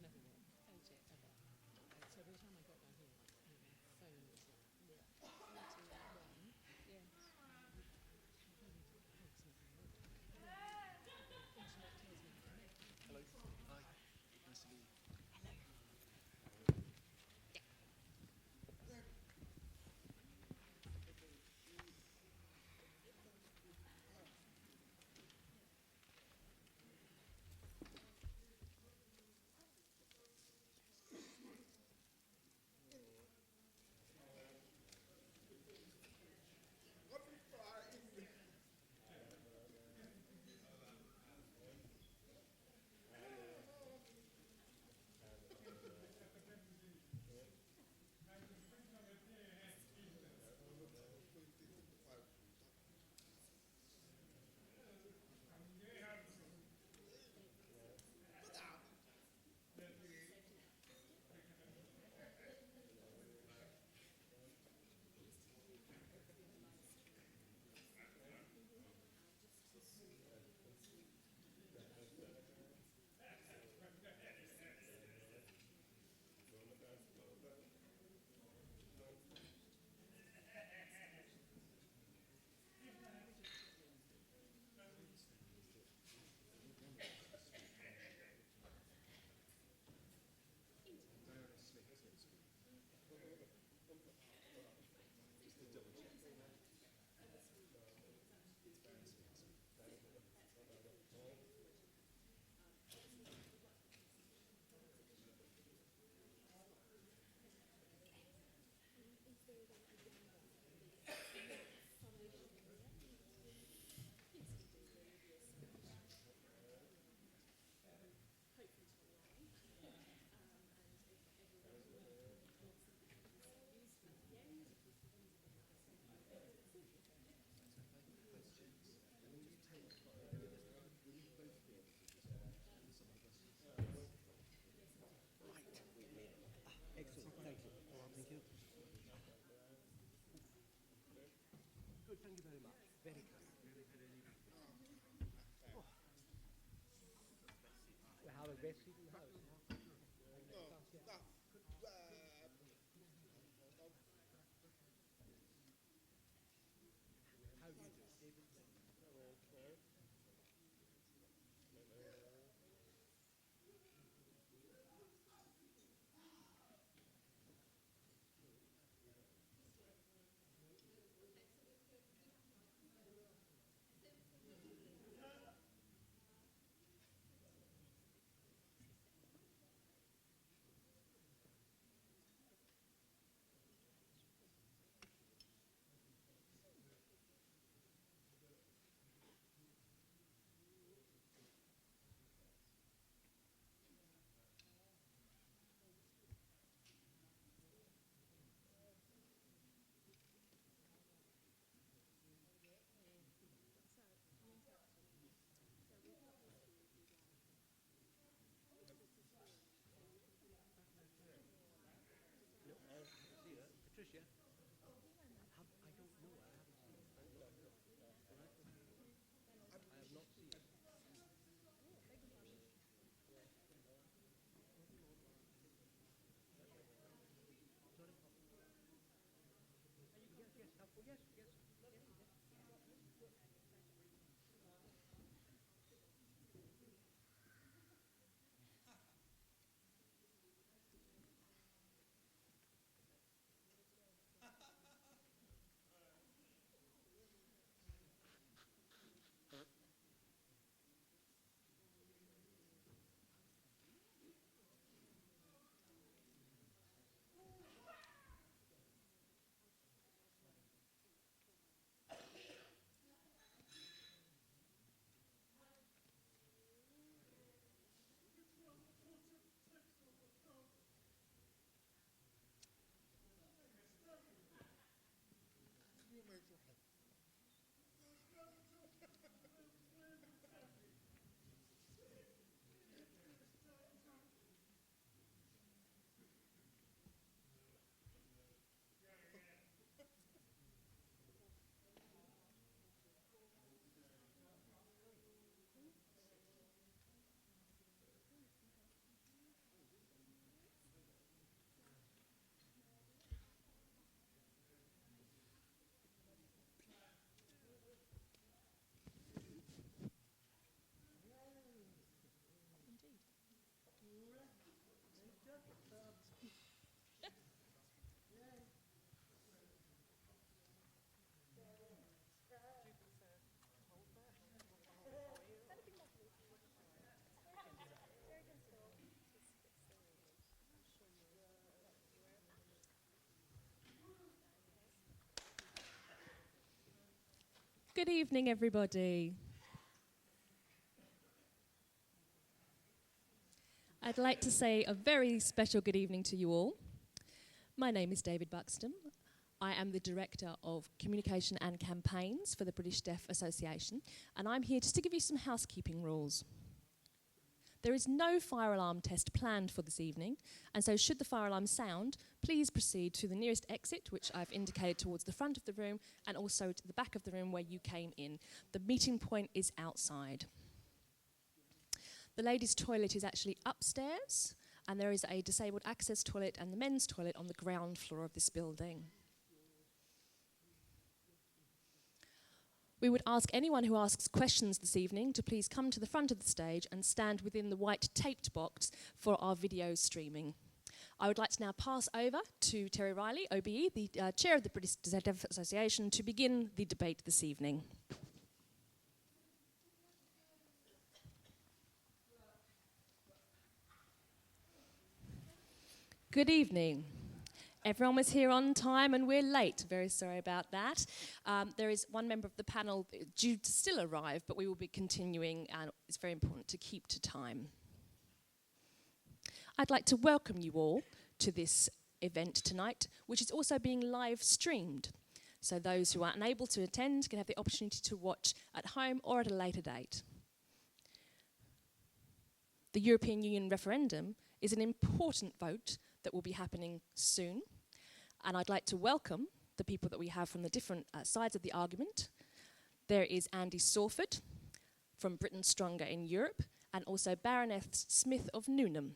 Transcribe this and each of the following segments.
never worked, legit ever. So by the time I got down here, like, you know, my phone was like, bleh, 81. Yes, my phone needs hugs nothing more. Internet tells me to connect. Hello. Hi. Nice to meet you. Excellent, thank you. All right, thank you. Good, thank you very much. Very kind. Oh. We have a best seat in the house. How do you do? David? Good evening, everybody. I'd like to say a very special good evening to you all. My name is David Buxton. I am the Director of Communication and Campaigns for the British Deaf Association, and I'm here just to give you some housekeeping rules. There is no fire alarm test planned for this evening, and so should the fire alarm sound, please proceed to the nearest exit, which I've indicated towards the front of the room, and also to the back of the room where you came in. The meeting point is outside. The ladies' toilet is actually upstairs, and there is a disabled access toilet and the men's toilet on the ground floor of this building. We would ask anyone who asks questions this evening to please come to the front of the stage and stand within the white taped box for our video streaming. I would like to now pass over to Terry Riley, OBE, the Chair of the British Deaf Association, to begin the debate this evening. Good evening. Everyone was here on time and we're late. Very sorry about that. There is one member of the panel due to still arrive, but we will be continuing, and it's very important to keep to time. I'd like to welcome you all to this event tonight, which is also being live streamed. So those who are unable to attend can have the opportunity to watch at home or at a later date. The European Union referendum is an important vote that will be happening soon. And I'd like to welcome the people that we have from the different sides of the argument. There is Andy Sawford from Britain Stronger in Europe, and also Baroness Smith of Newnham.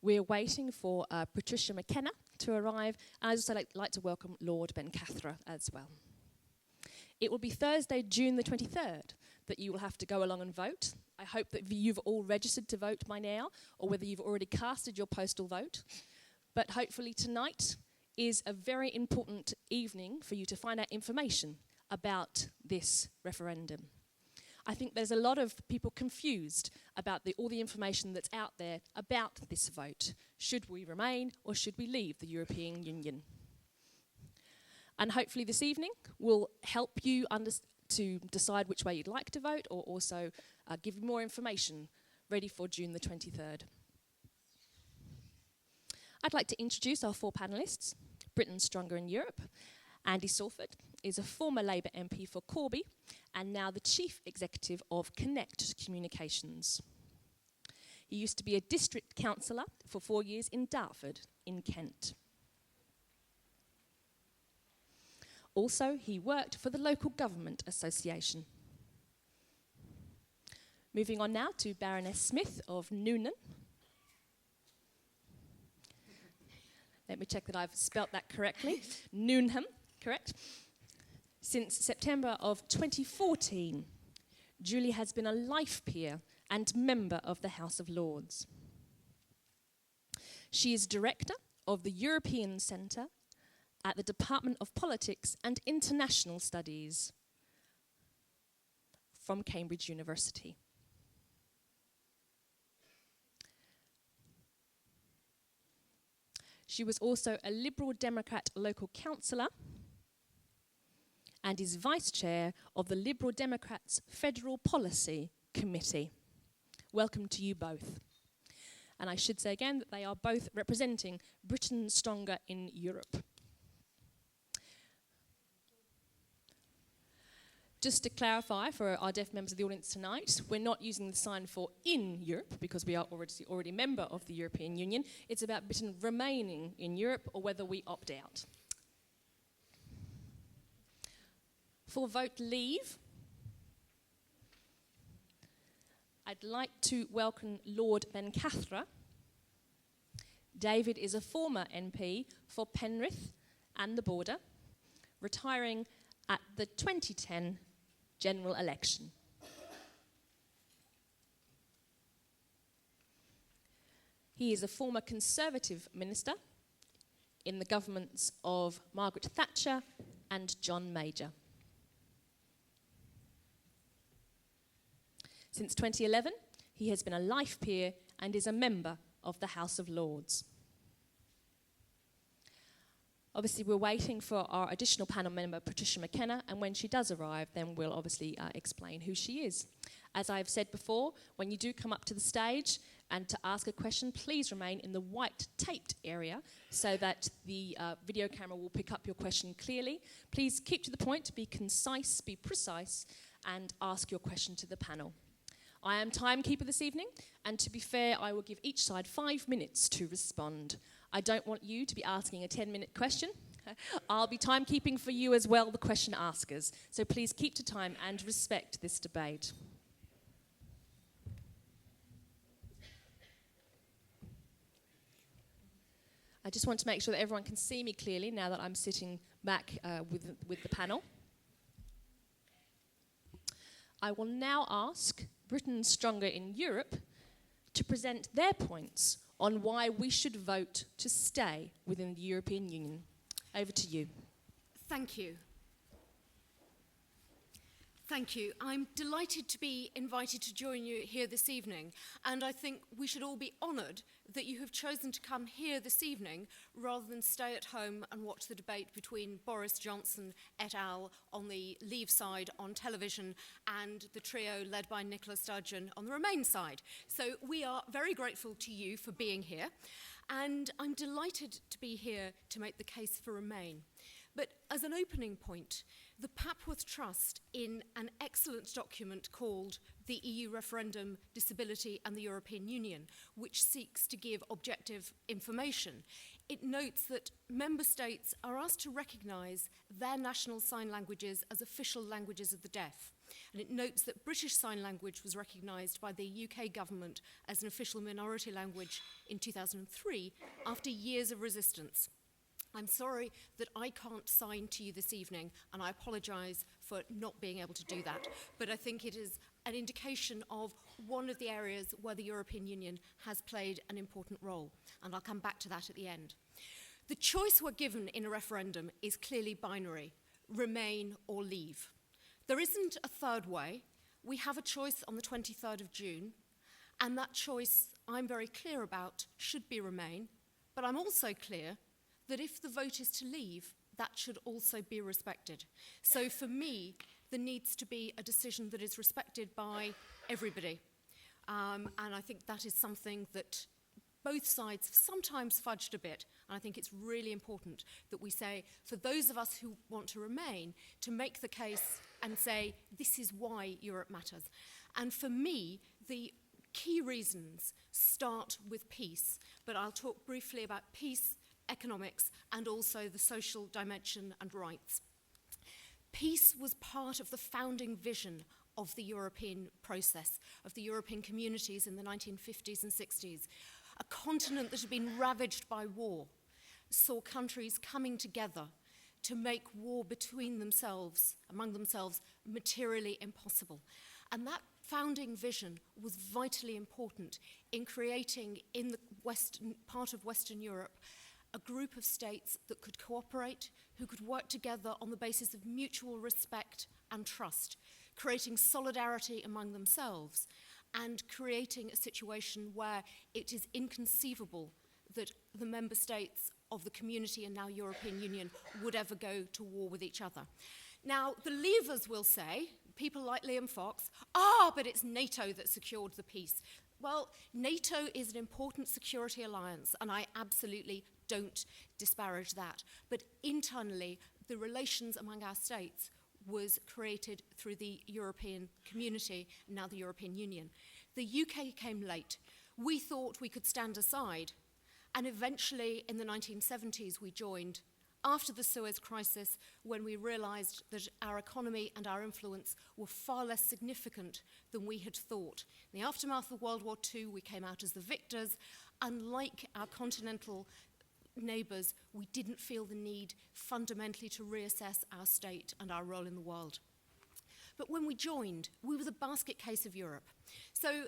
We're waiting for Patricia McKenna to arrive, and I'd also like to welcome Lord Ben Cathra as well. It will be Thursday, June the 23rd, that you will have to go along and vote. I hope that you've all registered to vote by now, or whether you've already casted your postal vote. But hopefully tonight is a very important evening for you to find out information about this referendum. I think there's a lot of people confused about all the information that's out there about this vote. Should we remain or should we leave the European Union? And hopefully this evening will help you to decide which way you'd like to vote, or also give you more information ready for June the 23rd. I'd like to introduce our four panellists. Britain Stronger in Europe. Andy Sawford is a former Labour MP for Corby and now the Chief Executive of Connect Communications. He used to be a district councillor for 4 years in Dartford in Kent. Also, he worked for the Local Government Association. Moving on now to Baroness Smith of Newnham. Let me check that I've spelt that correctly. Newnham, correct. Since September of 2014, Julie has been a life peer and member of the House of Lords. She is director of the European Centre at the Department of Politics and International Studies from Cambridge University. She was also a Liberal Democrat local councillor and is vice chair of the Liberal Democrats Federal Policy Committee. Welcome to you both. And I should say again that they are both representing Britain Stronger in Europe. Just to clarify for our deaf members of the audience tonight, we're not using the sign for in Europe because we are already a member of the European Union. It's about Britain remaining in Europe or whether we opt out. For vote leave, I'd like to welcome Lord Ben Cathra. David is a former MP for Penrith and the Border, retiring at the 2010 general election. He is a former Conservative minister in the governments of Margaret Thatcher and John Major. Since 2011, he has been a life peer and is a member of the House of Lords. Obviously, we're waiting for our additional panel member, Patricia McKenna, and when she does arrive, then we'll obviously explain who she is. As I've said before, when you do come up to the stage and to ask a question, please remain in the white taped area so that the video camera will pick up your question clearly. Please keep to the point, be concise, be precise, and ask your question to the panel. I am timekeeper this evening, and to be fair, I will give each side 5 minutes to respond. I don't want you to be asking a 10-minute question. I'll be timekeeping for you as well, the question askers. So please keep to time and respect this debate. I just want to make sure that everyone can see me clearly now that I'm sitting back with the panel. I will now ask Britain Stronger in Europe to present their points on why we should vote to stay within the European Union. Over to you. Thank you. Thank you. I'm delighted to be invited to join you here this evening, and I think we should all be honoured that you have chosen to come here this evening rather than stay at home and watch the debate between Boris Johnson et al. On the Leave side on television and the trio led by Nicola Sturgeon on the Remain side. So we are very grateful to you for being here, and I'm delighted to be here to make the case for Remain. But as an opening point, the Papworth Trust, in an excellent document called the EU Referendum, Disability and the European Union, which seeks to give objective information, it notes that member states are asked to recognise their national sign languages as official languages of the deaf. And it notes that British Sign Language was recognised by the UK government as an official minority language in 2003 after years of resistance. I'm sorry that I can't sign to you this evening, and I apologise for not being able to do that. But I think it is an indication of one of the areas where the European Union has played an important role, and I'll come back to that at the end. The choice we're given in a referendum is clearly binary: remain or leave. There isn't a third way. We have a choice on the 23rd of June, and that choice, I'm very clear about, should be remain, but I'm also clear that if the vote is to leave, that should also be respected. So for me, there needs to be a decision that is respected by everybody. And I think that is something that both sides have sometimes fudged a bit. And I think it's really important that we say, for those of us who want to remain, to make the case and say, this is why Europe matters. And for me, the key reasons start with peace. But I'll talk briefly about peace, economics, and also the social dimension and rights. Peace was part of the founding vision of the European process, of the European communities in the 1950s and 60s. A continent that had been ravaged by war saw countries coming together to make war between themselves, among themselves, materially impossible. And that founding vision was vitally important in creating, in the western part of Western Europe, a group of states that could cooperate, who could work together on the basis of mutual respect and trust, creating solidarity among themselves, and creating a situation where it is inconceivable that the member states of the community and now European Union would ever go to war with each other. Now, the leavers will say, people like Liam Fox, but it's NATO that secured the peace. Well, NATO is an important security alliance, and I absolutely don't disparage that. But internally, the relations among our states was created through the European community, now the European Union. The UK came late. We thought we could stand aside, and eventually in the 1970s we joined, after the Suez Crisis, when we realised that our economy and our influence were far less significant than we had thought. In the aftermath of World War II, we came out as the victors. Unlike our continental neighbours, we didn't feel the need fundamentally to reassess our state and our role in the world. But when we joined, we were the basket case of Europe. So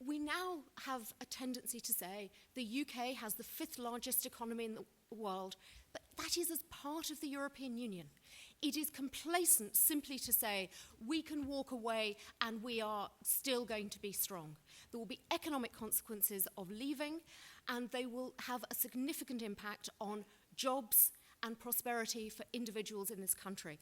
we now have a tendency to say the UK has the 5th largest economy in the world, but that is as part of the European Union. It is complacent simply to say we can walk away and we are still going to be strong. There will be economic consequences of leaving, and they will have a significant impact on jobs and prosperity for individuals in this country.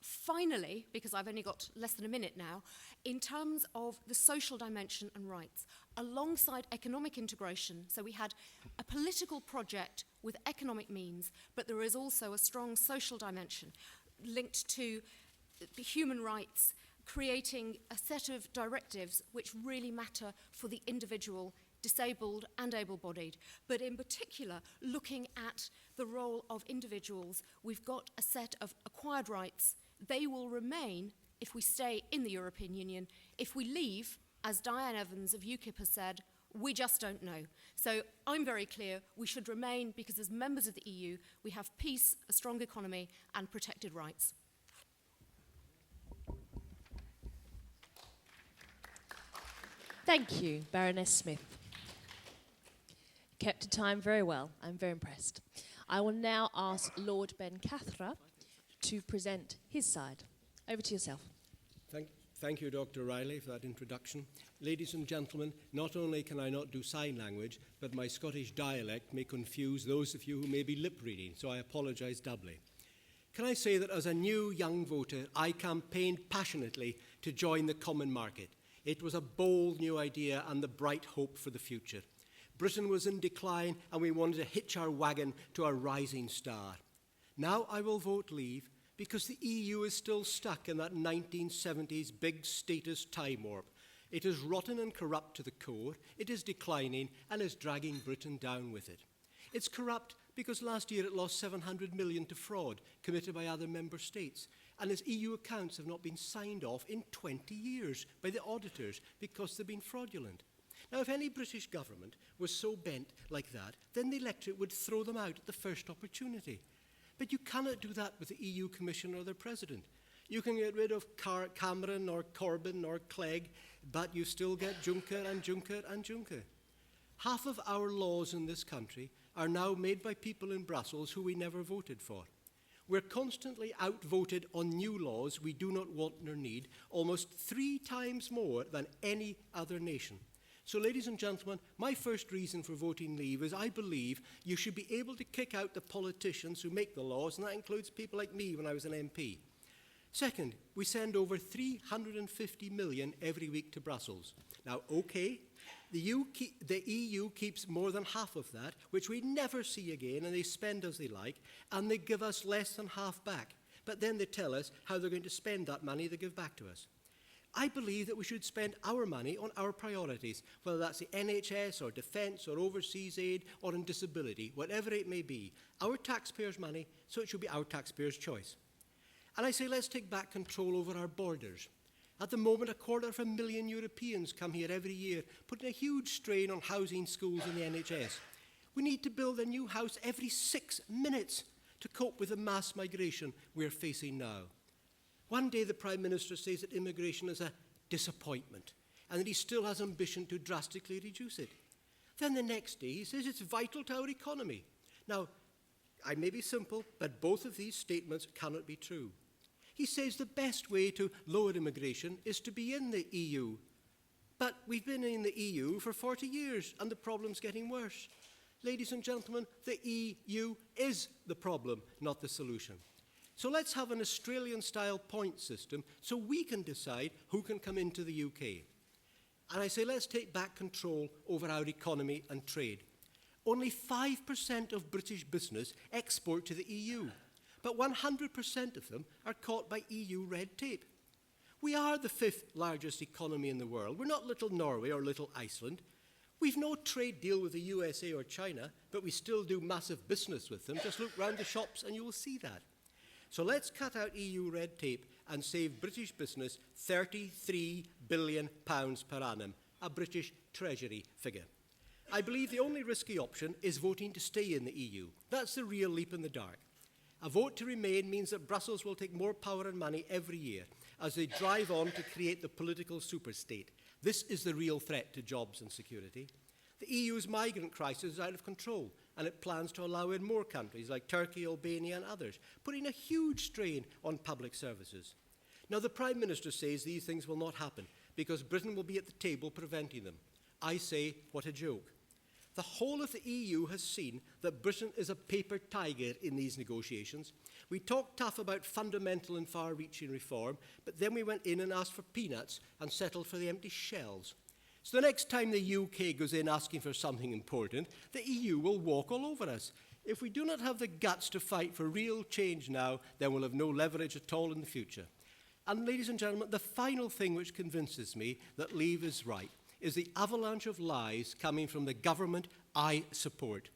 Finally, because I've only got less than a minute now, in terms of the social dimension and rights, alongside economic integration, so we had a political project with economic means, but there is also a strong social dimension linked to human rights, creating a set of directives which really matter for the individual, disabled and able-bodied, but in particular looking at the role of individuals. We've got a set of acquired rights. They will remain if we stay in the European Union. If we leave, as Diane Evans of UKIP has said, we just don't know. So I'm very clear, we should remain because as members of the EU, we have peace, a strong economy and protected rights. Thank you, Baroness Smith. Kept to time very well. I'm very impressed. I will now ask Lord Ben Cathra to present his side. Over to yourself. Thank you, Dr. Riley, for that introduction. Ladies and gentlemen, not only can I not do sign language, but my Scottish dialect may confuse those of you who may be lip reading, so I apologise doubly. Can I say that as a new young voter, I campaigned passionately to join the common market. It was a bold new idea and the bright hope for the future. Britain was in decline and we wanted to hitch our wagon to a rising star. Now I will vote leave because the EU is still stuck in that 1970s big status time warp. It is rotten and corrupt to the core, it is declining and is dragging Britain down with it. It's corrupt because last year it lost 700 million to fraud committed by other member states, and its EU accounts have not been signed off in 20 years by the auditors because they've been fraudulent. Now, if any British government was so bent like that, then the electorate would throw them out at the first opportunity. But you cannot do that with the EU Commission or their President. You can get rid of Cameron or Corbyn or Clegg, but you still get Juncker and Juncker and Juncker. Half of our laws in this country are now made by people in Brussels who we never voted for. We're constantly outvoted on new laws we do not want nor need, almost 3 times more than any other nation. So, ladies and gentlemen, my first reason for voting leave is I believe you should be able to kick out the politicians who make the laws, and that includes people like me when I was an MP. Second, we send over 350 million every week to Brussels. Now, okay, the EU keeps more than half of that, which we never see again, and they spend as they like, and they give us less than half back. But then they tell us how they're going to spend that money they give back to us. I believe that we should spend our money on our priorities, whether that's the NHS or defence or overseas aid or in disability, whatever it may be. Our taxpayers' money, so it should be our taxpayers' choice. And I say let's take back control over our borders. At the moment, 250,000 Europeans come here every year, putting a huge strain on housing, schools and the NHS. We need to build a new house every 6 minutes to cope with the mass migration we're facing now. One day the Prime Minister says that immigration is a disappointment and that he still has ambition to drastically reduce it. Then the next day he says it's vital to our economy. Now, I may be simple, but both of these statements cannot be true. He says the best way to lower immigration is to be in the EU. But we've been in the EU for 40 years and the problem's getting worse. Ladies and gentlemen, the EU is the problem, not the solution. So let's have an Australian-style point system so we can decide who can come into the UK. And I say let's take back control over our economy and trade. Only 5% of British business export to the EU, but 100% of them are caught by EU red tape. We are the 5th largest economy in the world. We're not little Norway or little Iceland. We've no trade deal with the USA or China, but we still do massive business with them. Just look round the shops and you will see that. So let's cut out EU red tape and save British business £33 billion per annum, a British Treasury figure. I believe the only risky option is voting to stay in the EU. That's the real leap in the dark. A vote to remain means that Brussels will take more power and money every year as they drive on to create the political superstate. This is the real threat to jobs and security. The EU's migrant crisis is out of control, and it plans to allow in more countries like Turkey, Albania and others, putting a huge strain on public services. Now, the Prime Minister says these things will not happen because Britain will be at the table preventing them. I say, what a joke. The whole of the EU has seen that Britain is a paper tiger in these negotiations. We talked tough about fundamental and far-reaching reform, but then we went in and asked for peanuts and settled for the empty shells. So the next time the UK goes in asking for something important, the EU will walk all over us. If we do not have the guts to fight for real change now, then we'll have no leverage at all in the future. And ladies and gentlemen, the final thing which convinces me that Leave is right is the avalanche of lies coming from the government I support.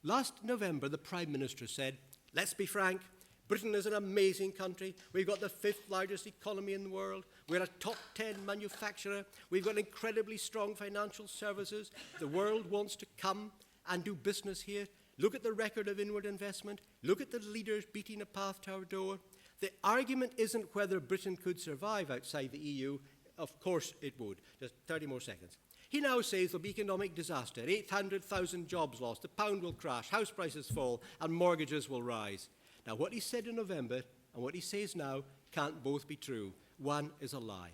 Last November, the Prime Minister said, let's be frank, Britain is an amazing country. We've got the 5th largest economy in the world. We're a top 10 manufacturer. We've got incredibly strong financial services. The world wants to come and do business here. Look at the record of inward investment. Look at the leaders beating a path to our door. The argument isn't whether Britain could survive outside the EU. Of course it would. Just 30 more seconds. He now says there'll be economic disaster, 800,000 jobs lost, the pound will crash, house prices fall, and mortgages will rise. Now, what he said in November and what he says now can't both be true. One is a lie.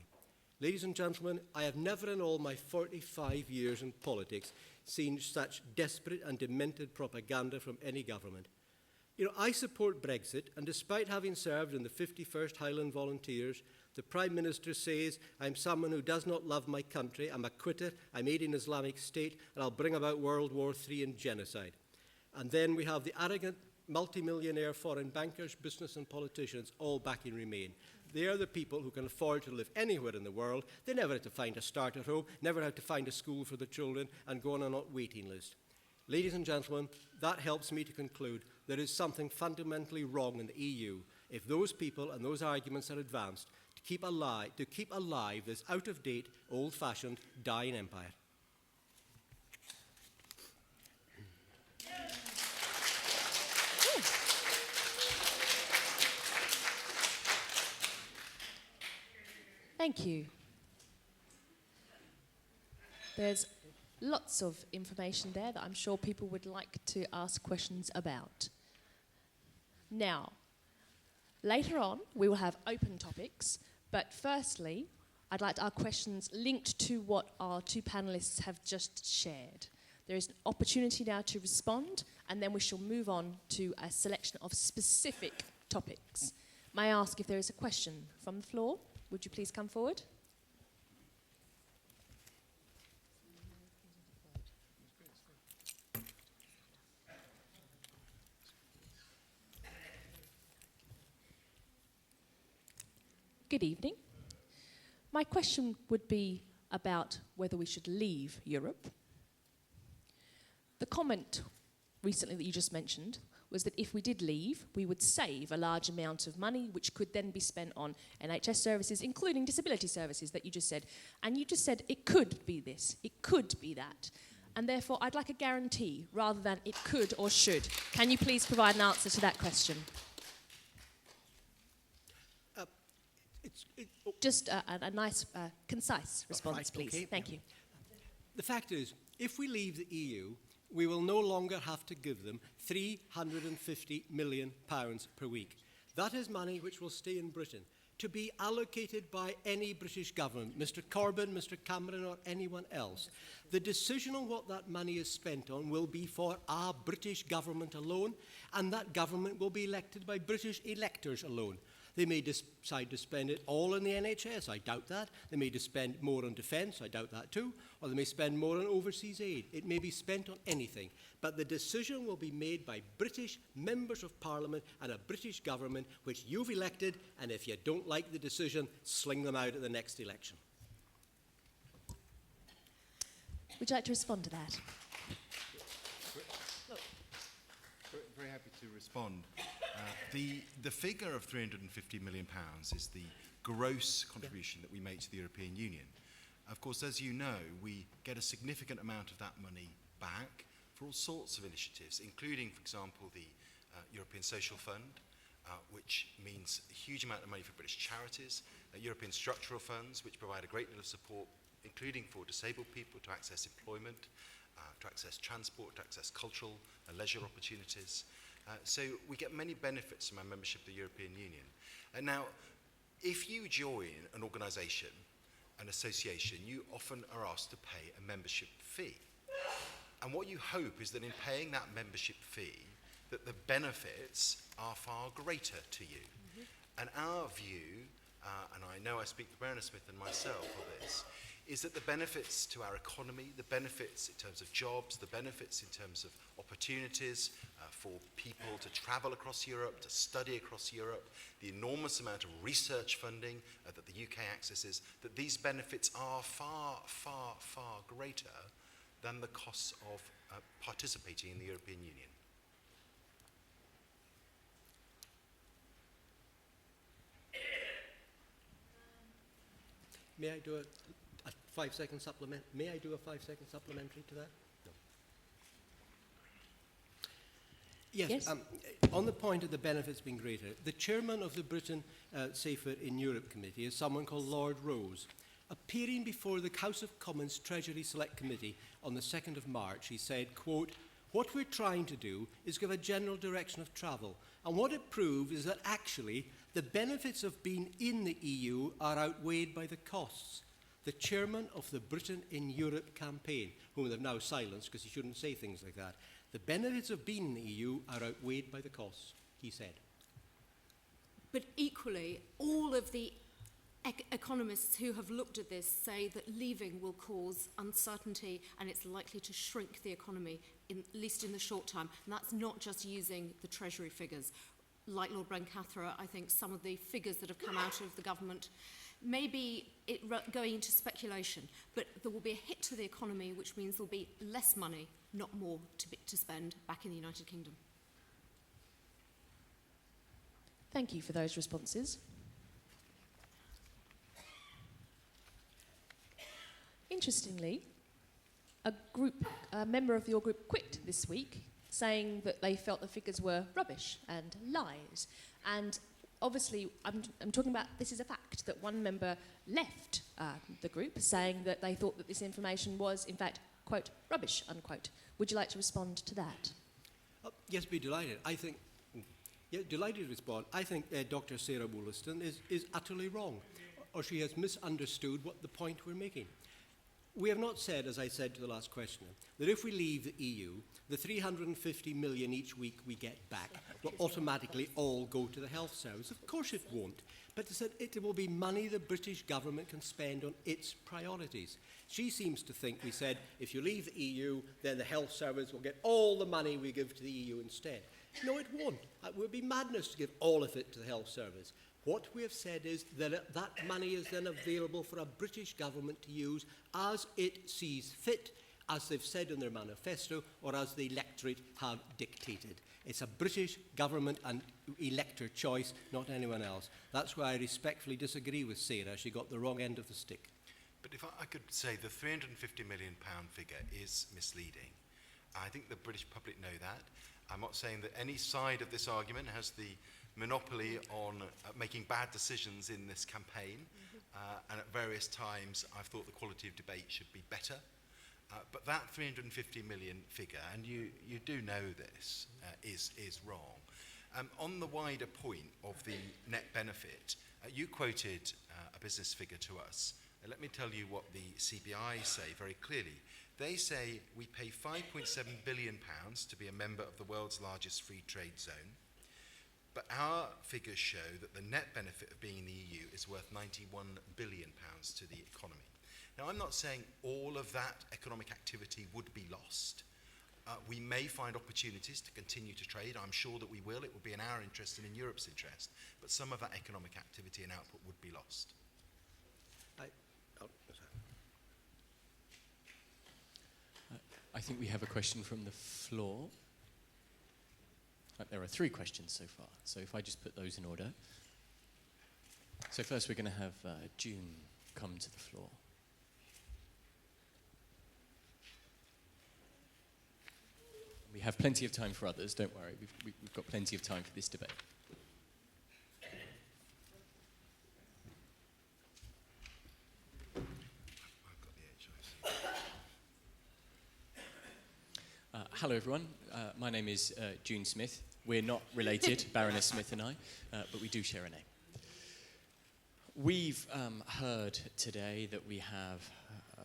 Ladies and gentlemen, I have never in all my 45 years in politics seen such desperate and demented propaganda from any government. You know, I support Brexit, and despite having served in the 51st Highland Volunteers, the Prime Minister says, I'm someone who does not love my country, I'm a quitter, I'm aiding Islamic State, and I'll bring about World War III and genocide. And then we have the arrogant multimillionaire foreign bankers, business and politicians all backing Remain. They are the people who can afford to live anywhere in the world. They never had to find a starter home, never had to find a school for the children, and go on a waiting list. Ladies and gentlemen, that helps me to conclude there is something fundamentally wrong in the EU if those people and those arguments are advanced to keep alive this out-of-date, old-fashioned, dying empire. Thank you. There's lots of information there that I'm sure people would like to ask questions about. Now, later on, we will have open topics, but firstly, I'd like to ask questions linked to what our two panellists have just shared. There is an opportunity now to respond, and then we shall move on to a selection of specific topics. May I ask if there is a question from the floor? Would you please come forward? Good evening. My question would be about whether we should leave Europe. The comment recently that you just mentioned was that if we did leave, we would save a large amount of money, which could then be spent on NHS services, including disability services that you just said. And you just said it could be this, it could be that. And therefore, I'd like a guarantee rather than it could or should. Can you please provide an answer to that question? Just a nice, concise response, right, please. okay. Thank you. The fact is, if we leave the EU, we will no longer have to give them £350 million per week. That is money which will stay in Britain, to be allocated by any British government, Mr Corbyn, Mr Cameron or anyone else. The decision on what that money is spent on will be for our British government alone, and that government will be elected by British electors alone. They may decide to spend it all on the NHS, I doubt that. They may spend more on defence, I doubt that too. Or they may spend more on overseas aid. It may be spent on anything. But the decision will be made by British members of Parliament and a British government which you've elected, and if you don't like the decision, sling them out at the next election. Would you like to respond to that? Very happy to respond. The figure of £350 million is the gross contribution that we make to the European Union. Of course, as you know, we get a significant amount of that money back for all sorts of initiatives, including, for example, the European Social Fund, which means a huge amount of money for British charities, European structural funds, which provide a great deal of support, including for disabled people to access employment, to access transport, to access cultural and leisure opportunities. So we get many benefits from our membership of the European Union. And now, if you join an organisation, an association, you often are asked to pay a membership fee. And what you hope is that in paying that membership fee, that the benefits are far greater to you. And our view, and I know I speak for Baroness Smith and myself on this, is that the benefits to our economy, the benefits in terms of jobs, the benefits in terms of opportunities for people to travel across Europe, to study across Europe, the enormous amount of research funding that the UK accesses, that these benefits are far, far, far greater than the costs of participating in the European Union. May I do a 5-second supplement? May I do a 5-second supplementary to that? No. Yes. On the point of the benefits being greater, the chairman of the Britain Safer in Europe Committee is someone called Lord Rose. Appearing before the House of Commons Treasury Select Committee on the 2nd of March, he said, quote, "What we're trying to do is give a general direction of travel. And what it proved is that actually the benefits of being in the EU are outweighed by the costs." The chairman of the Britain in Europe campaign, whom they've now silenced because he shouldn't say things like that. The benefits of being in the EU are outweighed by the costs, he said. But equally, all of the economists who have looked at this say that leaving will cause uncertainty and it's likely to shrink the economy, at least in the short term. And that's not just using the Treasury figures. Like Lord Brencathra, I think some of the figures that have come out of the government may be going into speculation, but there will be a hit to the economy, which means there will be less money, not more, to spend back in the United Kingdom. Thank you for those responses. Interestingly, a member of your group quit this week, saying that they felt the figures were rubbish and lies. And obviously, I'm talking about, this is a fact, that one member left the group saying that they thought that this information was, in fact, quote, rubbish, unquote. Would you like to respond to that? Yes, be delighted. Delighted to respond. I think Dr. Sarah Wollaston is utterly wrong, or she has misunderstood what the point we're making. We have not said, as I said to the last questioner, that if we leave the EU, the 350 million each week we get back will automatically all go to the health service. Of course it won't. But it will be money the British government can spend on its priorities. She seems to think we said, if you leave the EU, then the health service will get all the money we give to the EU instead. No, it won't. It would be madness to give all of it to the health service. What we have said is that that money is then available for a British government to use as it sees fit, as they've said in their manifesto, or as the electorate have dictated. It's a British government and elector choice, not anyone else. That's why I respectfully disagree with Sarah. She got the wrong end of the stick. But if I could say the £350 million figure is misleading. I think the British public know that. I'm not saying that any side of this argument has the monopoly on making bad decisions in this campaign, and at various times I've thought the quality of debate should be better. But that 350 million figure, and you do know this, is wrong. On the wider point of the net benefit, you quoted a business figure to us. Let me tell you what the CBI say very clearly. They say we pay £5.7 billion to be a member of the world's largest free trade zone. But our figures show that the net benefit of being in the EU is worth £91 billion to the economy. Now, I'm not saying all of that economic activity would be lost. We may find opportunities to continue to trade. I'm sure that we will. It will be in our interest and in Europe's interest. But some of that economic activity and output would be lost. I think we have a question from the floor. There are 3 questions so far, so if I just put those in order. So first we're going to have June come to the floor. We have plenty of time for others, don't worry. We've got plenty of time for this debate. Hello everyone, my name is June Smith. We're not related, Baroness Smith and I, but we do share a name. We've heard today that we have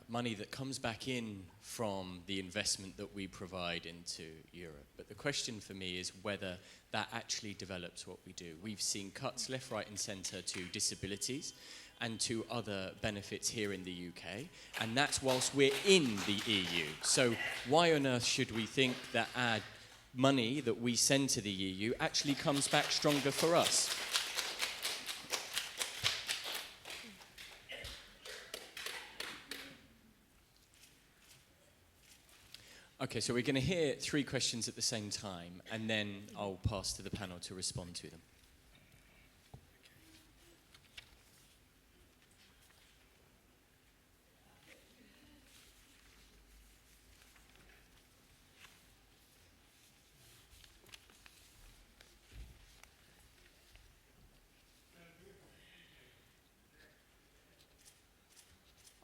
money that comes back in from the investment that we provide into Europe. But the question for me is whether that actually develops what we do. We've seen cuts left, right and centre to disabilities and to other benefits here in the UK, and that's whilst we're in the EU. So why on earth should we think that our money that we send to the EU actually comes back stronger for us? Okay, so we're going to hear three questions at the same time, and then I'll pass to the panel to respond to them.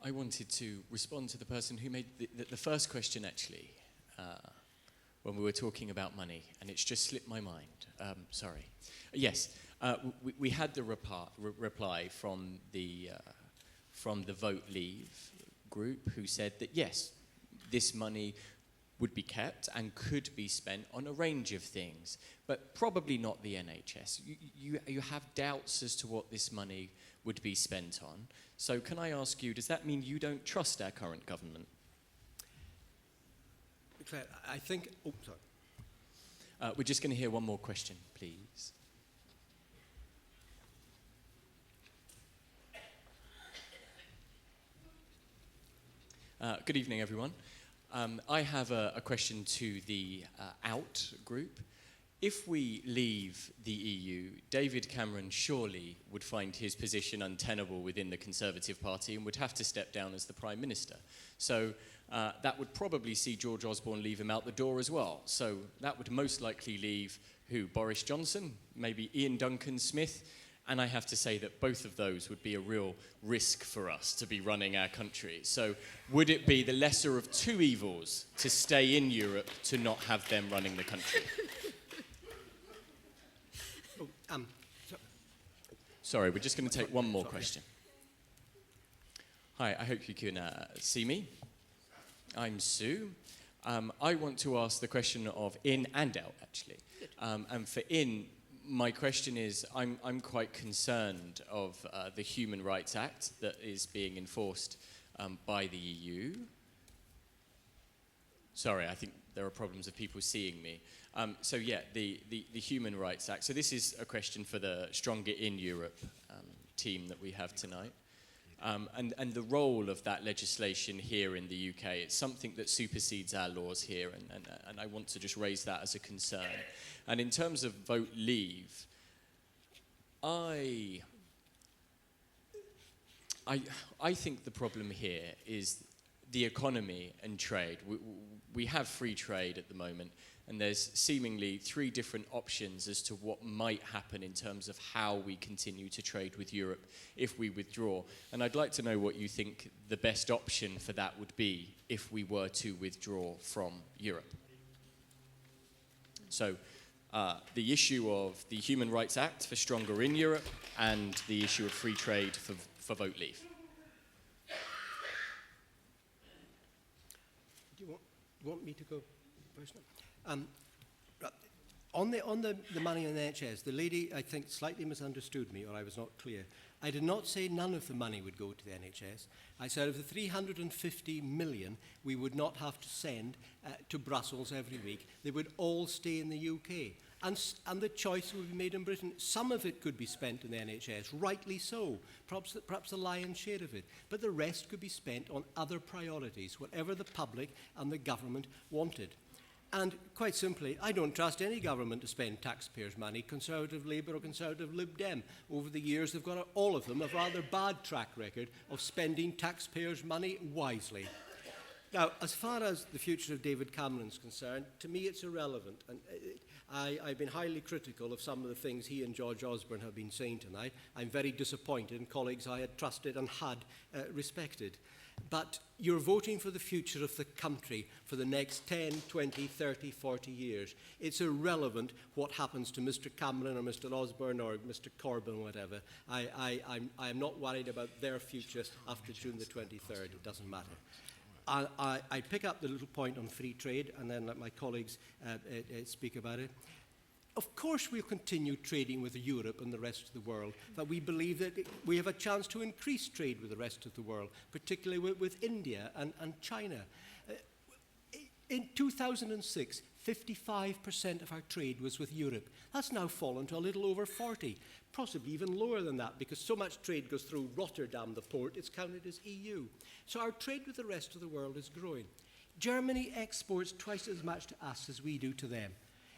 I wanted to respond to the person who made the first question, actually, when we were talking about money, and it's just slipped my mind. Sorry. Yes, we had the reply from the Vote Leave group, who said that, yes, this money would be kept and could be spent on a range of things, but probably not the NHS. You have doubts as to what this money would be spent on. So can I ask you, does that mean you don't trust our current government? Claire, I think... Oh, sorry. We're just going to hear one more question, please. Good evening, everyone. I have a question to the OUT group. If we leave the EU, David Cameron surely would find his position untenable within the Conservative Party and would have to step down as the Prime Minister. So that would probably see George Osborne leave him out the door as well. So that would most likely leave who? Boris Johnson, maybe Ian Duncan Smith. And I have to say that both of those would be a real risk for us to be running our country. So would it be the lesser of two evils to stay in Europe to not have them running the country? Sorry, we're just going to take one more question. Hi, I hope you can see me. I'm Sue. I want to ask the question of in and out, actually. And for in, my question is, I'm quite concerned of the Human Rights Act that is being enforced by the EU. Sorry, I think there are problems of people seeing me. So yeah, the Human Rights Act. So this is a question for the Stronger in Europe team that we have tonight. And the role of that legislation here in the UK, it's something that supersedes our laws here, and I want to just raise that as a concern. And in terms of Vote Leave, I think the problem here is the economy and trade. We have free trade at the moment, and there's seemingly three different options as to what might happen in terms of how we continue to trade with Europe if we withdraw. And I'd like to know what you think the best option for that would be if we were to withdraw from Europe. So the issue of the Human Rights Act for Stronger in Europe and the issue of free trade for Vote Leave. Do you want me to go first? On the money in the NHS, the lady, I think, slightly misunderstood me, or I was not clear. I did not say none of the money would go to the NHS. I said of the 350 million we would not have to send to Brussels every week, they would all stay in the UK. And the choice would be made in Britain. Some of it could be spent in the NHS, rightly so, perhaps the lion's share of it. But the rest could be spent on other priorities, whatever the public and the government wanted. And quite simply, I don't trust any government to spend taxpayers' money, Conservative Labour or Conservative Lib Dem. Over the years, they've got, all of them, a rather bad track record of spending taxpayers' money wisely. Now, as far as the future of David Cameron is concerned, to me it's irrelevant. And I've been highly critical of some of the things he and George Osborne have been saying tonight. I'm very disappointed in colleagues I had trusted and had respected. but you're voting for the future of the country for the next 10, 20, 30, 40 years. It's irrelevant what happens to Mr. Cameron or Mr. Osborne or Mr. Corbyn, whatever. I'm not worried about their future after June the 23rd. It doesn't matter. I pick up the little point on free trade and then let my colleagues speak about it. Of course we'll continue trading with Europe and the rest of the world, but we believe that we have a chance to increase trade with the rest of the world, particularly with India and China. In 2006, 55% of our trade was with Europe. That's now fallen to a little over 40, possibly even lower than that, because so much trade goes through Rotterdam, the port, it's counted as EU. So our trade with the rest of the world is growing. Germany exports twice as much to us as we do to them.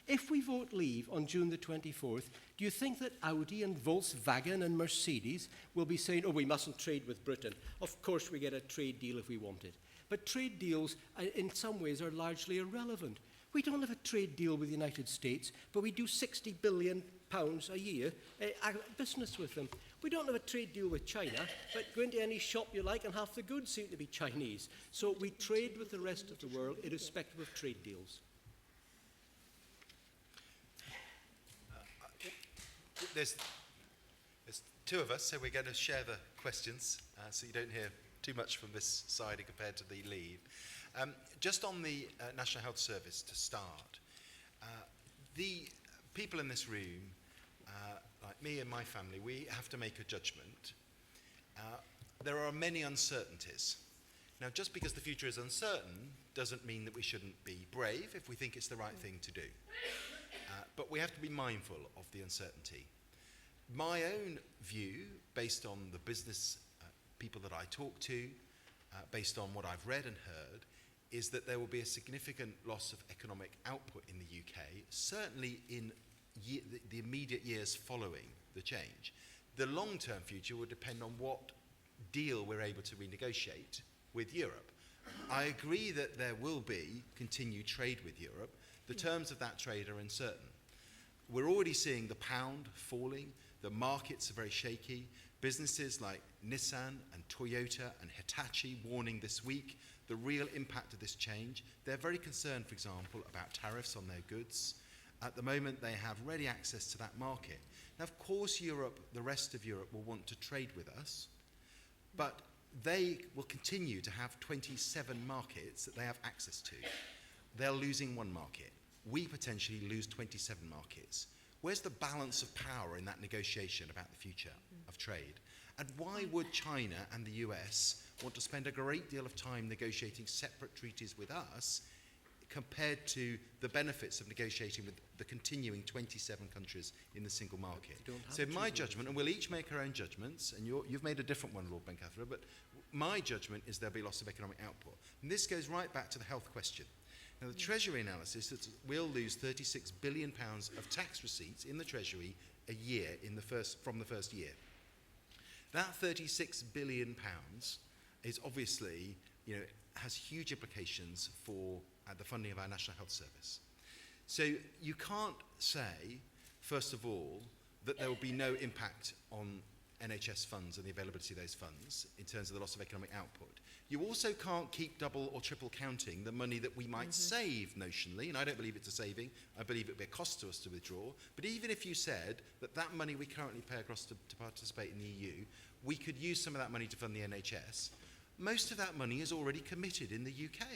If we vote leave on June the 24th, do you think that Audi and Volkswagen and Mercedes will be saying, oh, we mustn't trade with Britain? Of course we get a trade deal if we want it. But trade deals, in some ways, are largely irrelevant. We don't have a trade deal with the United States, but we do £60 billion a year business with them. We don't have a trade deal with China, but go into any shop you like and half the goods seem to be Chinese. So we trade with the rest of the world irrespective of trade deals. There's two of us, so we're going to share the questions so you don't hear too much from this side compared to the leave. Just on the National Health Service to start, the people in this room, like me and my family, we have to make a judgment. There are many uncertainties. Now, just because the future is uncertain doesn't mean that we shouldn't be brave if we think it's the right thing to do. But we have to be mindful of the uncertainty. My own view, based on the business people that I talk to, based on what I've read and heard, is that there will be a significant loss of economic output in the UK, certainly in the immediate years following the change. The long-term future will depend on what deal we're able to renegotiate with Europe. I agree that there will be continued trade with Europe. The terms of that trade are uncertain. We're already seeing the pound falling, the markets are very shaky. Businesses like Nissan and Toyota and Hitachi warning this week the real impact of this change. They're very concerned, for example, about tariffs on their goods. At the moment, they have ready access to that market. Now, of course, Europe, the rest of Europe, will want to trade with us, but they will continue to have 27 markets that they have access to. They're losing one market. We potentially lose 27 markets. Where's the balance of power in that negotiation about the future of trade? And why would China and the US want to spend a great deal of time negotiating separate treaties with us compared to the benefits of negotiating with the continuing 27 countries in the single market? So my judgment, and we'll each make our own judgments, and you've made a different one, Lord Bencathra, but my judgment is there'll be loss of economic output. And this goes right back to the health question. Now, the Treasury analysis is that we'll lose £36 billion of tax receipts in the Treasury a year from the first year. That £36 billion is obviously, has huge implications for the funding of our National Health Service. So you can't say, first of all, that there will be no impact on NHS funds and the availability of those funds in terms of the loss of economic output. You also can't keep double or triple counting the money that we might save notionally, and I don't believe it's a saving, I believe it would be a cost to us to withdraw, but even if you said that that money we currently pay across to participate in the EU, we could use some of that money to fund the NHS, most of that money is already committed in the UK.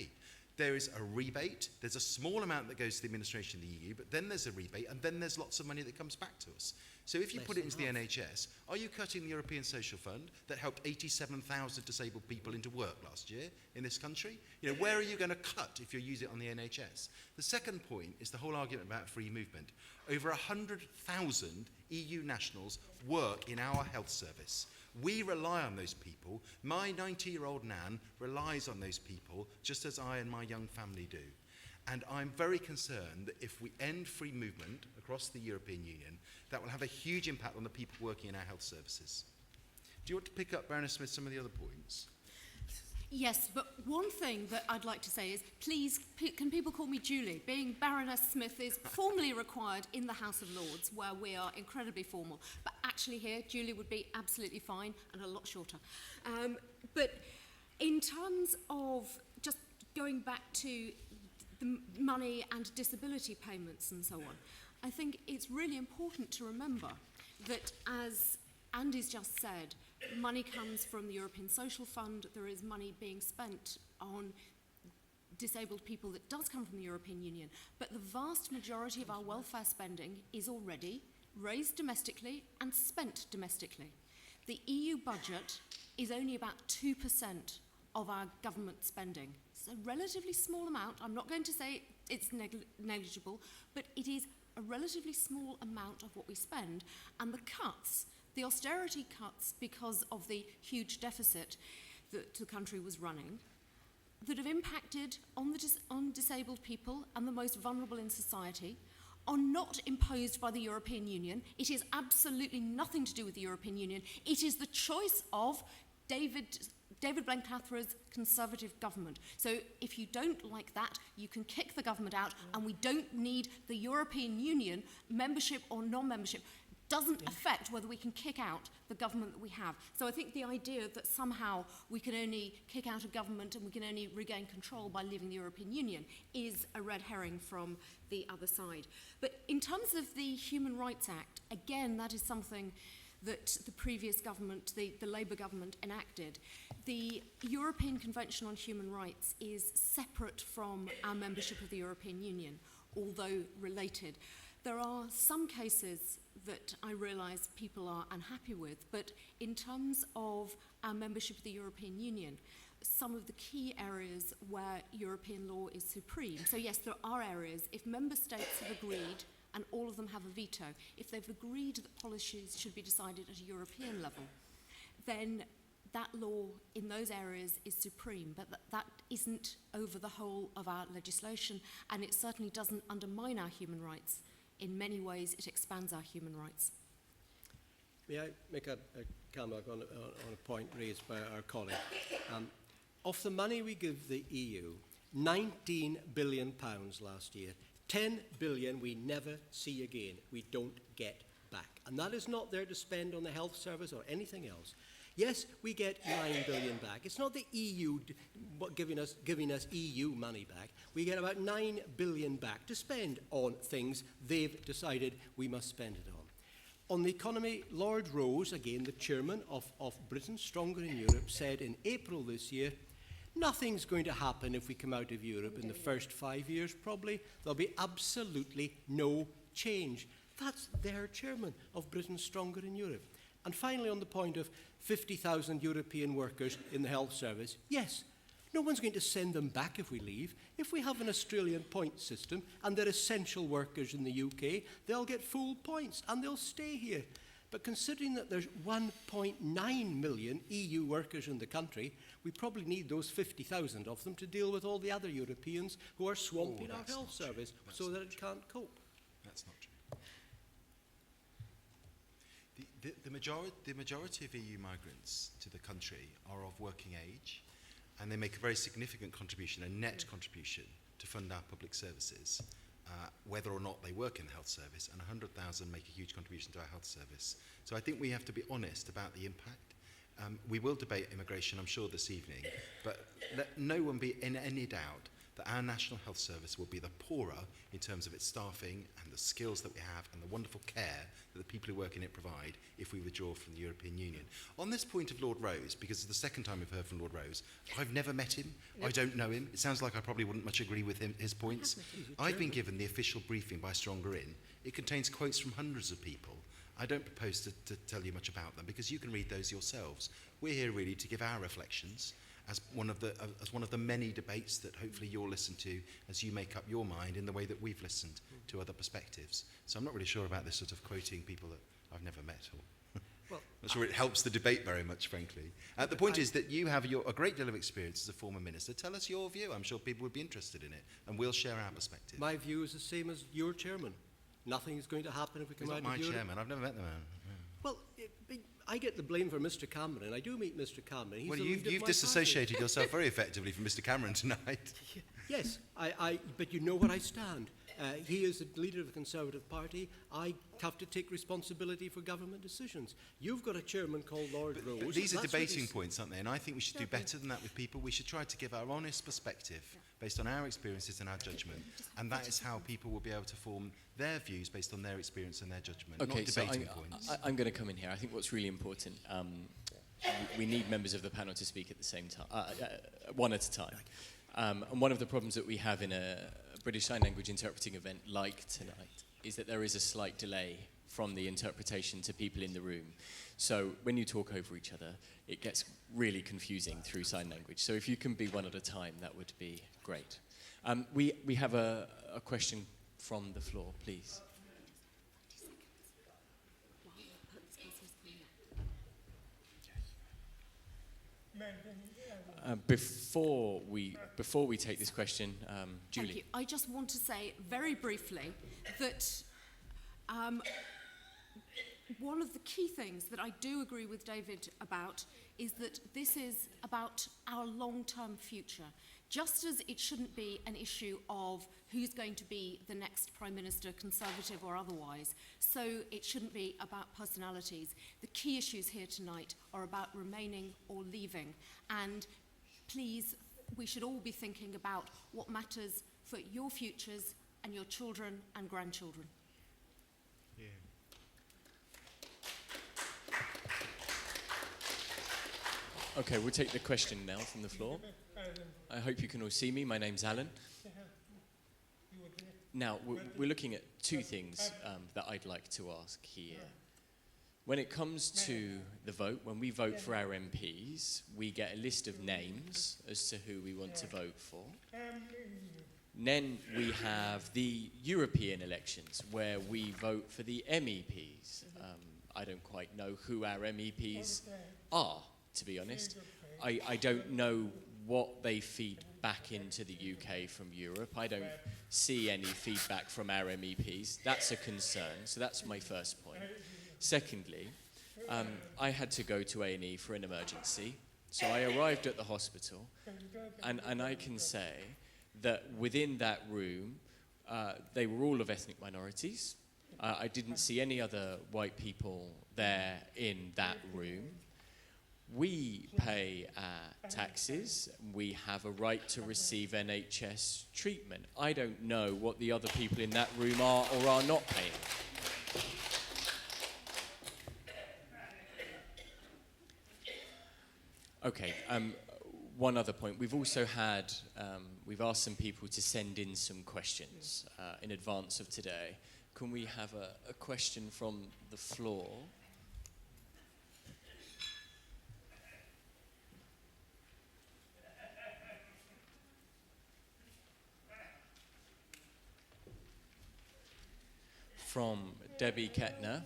There is a rebate, there's a small amount that goes to the administration of the EU, but then there's a rebate, and then there's lots of money that comes back to us. So if you put it into the NHS, are you cutting the European Social Fund that helped 87,000 disabled people into work last year in this country? Where are you going to cut if you use it on the NHS? The second point is the whole argument about free movement. Over 100,000 EU nationals work in our health service. We rely on those people. My 90-year-old nan relies on those people, just as I and my young family do. And I'm very concerned that if we end free movement across the European Union, that will have a huge impact on the people working in our health services. Do you want to pick up, Baroness Smith, some of the other points? Yes, but one thing that I'd like to say is, please, can people call me Julie? Being Baroness Smith is formally required in the House of Lords, where we are incredibly formal. But actually here, Julie would be absolutely fine and a lot shorter. But In terms of just going back to the money and disability payments and so on, I think it's really important to remember that, as Andy's just said, money comes from the European Social Fund. There is money being spent on disabled people that does come from the European Union, but the vast majority of our welfare spending is already raised domestically and spent domestically. The EU budget is only about 2% of our government spending. It's a relatively small amount. I'm not going to say it's negligible, but it is a relatively small amount of what we spend. And the cuts, the austerity cuts, because of the huge deficit that the country was running, that have impacted on disabled people and the most vulnerable in society, are not imposed by the European Union. It is absolutely nothing to do with the European Union. It is the choice of David Blencathra's Conservative government. So if you don't like that, you can kick the government out, and we don't need the European Union, membership or non-membership. Doesn't affect whether we can kick out the government that we have. So I think the idea that somehow we can only kick out a government and we can only regain control by leaving the European Union is a red herring from the other side. But in terms of the Human Rights Act, again, that is something that the previous government, the Labour government, enacted. The European Convention on Human Rights is separate from our membership of the European Union, although related. There are some cases that I realise people are unhappy with, but in terms of our membership of the European Union, some of the key areas where European law is supreme. So yes, there are areas, if member states have agreed, and all of them have a veto, if they've agreed that policies should be decided at a European level, then that law in those areas is supreme, but that isn't over the whole of our legislation, and it certainly doesn't undermine our human rights. In many ways, it expands our human rights. May I make a comment on a point raised by our colleague? Of the money we give the EU, £19 billion last year, 10 billion we never see again, we don't get back. And that is not there to spend on the health service or anything else. Yes, we get 9 billion back. It's not the EU giving us EU money back. We get about 9 billion back to spend on things they've decided we must spend it on. On the economy, Lord Rose, again the chairman of Britain Stronger in Europe, said in April this year, nothing's going to happen if we come out of Europe in the first 5 years, probably. There'll be absolutely no change. That's their chairman of Britain Stronger in Europe. And finally, on the point of 50,000 European workers in the health service, yes, no one's going to send them back if we leave. If we have an Australian point system and they're essential workers in the UK, they'll get full points and they'll stay here. But considering that there's 1.9 million EU workers in the country, we probably need those 50,000 of them to deal with all the other Europeans who are swamping our health service so that it can't cope. That's not true. The majority of EU migrants to the country are of working age, and they make a very significant contribution, a net contribution, to fund our public services, whether or not they work in the health service, and 100,000 make a huge contribution to our health service. So I think we have to be honest about the impact. We will debate immigration, I'm sure, this evening, but let no one be in any doubt that our National Health Service will be the poorer in terms of its staffing and the skills that we have and the wonderful care that the people who work in it provide if we withdraw from the European Union. On this point of Lord Rose, because it's the second time we've heard from Lord Rose, I've never met him, I don't know him, it sounds like I probably wouldn't much agree with his points. I've been given the official briefing by Stronger In. It contains quotes from hundreds of people. I don't propose to tell you much about them because you can read those yourselves. We're here really to give our reflections as one of the many debates that hopefully you'll listen to as you make up your mind in the way that we've listened to other perspectives. So I'm not really sure about this sort of quoting people that I've never met. Or well, I'm not sure it helps the debate very much, frankly. The point is that you have a great deal of experience as a former minister. Tell us your view. I'm sure people would be interested in it, and we'll share our perspective. My view is the same as your chairman. Nothing is going to happen if we come out of Europe. He's not my chairman. I've never met the man. Yeah. Well, I get the blame for Mr. Cameron. I do meet Mr. Cameron. He's you've disassociated yourself very effectively from Mr. Cameron tonight. Yes, but you know where I stand. He is the leader of the Conservative Party. I have to take responsibility for government decisions. You've got a chairman called Lord Rose. But these are That's what debating he's- points, aren't they? And I think we should do better than that with people. We should try to give our honest perspective based on our experiences and our judgment. And that is how people will be able to form their views based on their experience and their judgment, Okay, not so debating points. I'm going to come in here. I think what's really important, we need members of the panel to speak at the same time, one at a time. And one of the problems that we have in a British Sign Language interpreting event like tonight is that there is a slight delay from the interpretation to people in the room. So when you talk over each other, it gets really confusing through sign language. So if you can be one at a time, that would be great. We have a question from the floor, please. Before we take this question, Julie. Thank you. I just want to say very briefly that one of the key things that I do agree with David about is that this is about our long-term future. Just as it shouldn't be an issue of who's going to be the next Prime Minister, Conservative or otherwise, so it shouldn't be about personalities. The key issues here tonight are about remaining or leaving. And please, we should all be thinking about what matters for your futures and your children and grandchildren. Yeah. Okay, we'll take the question now from the floor. I hope you can all see me. My name's Alan. Now, we're looking at two things that I'd like to ask here. When it comes to the vote, when we vote for our MPs, we get a list of names as to who we want to vote for. Then we have the European elections, where we vote for the MEPs. I don't quite know who our MEPs are, to be honest. I don't know what they feed back into the UK from Europe. I don't see any feedback from our MEPs. That's a concern, so that's my first point. Secondly, I had to go to A&E for an emergency, so I arrived at the hospital, and I can say that within that room, they were all of ethnic minorities. I didn't see any other white people there in that room. We pay our taxes. We have a right to receive NHS treatment. I don't know what the other people in that room are or are not paying. Okay, one other point. We've also had, we've asked some people to send in some questions in advance of today. Can we have a question from the floor? From Debbie Kettner.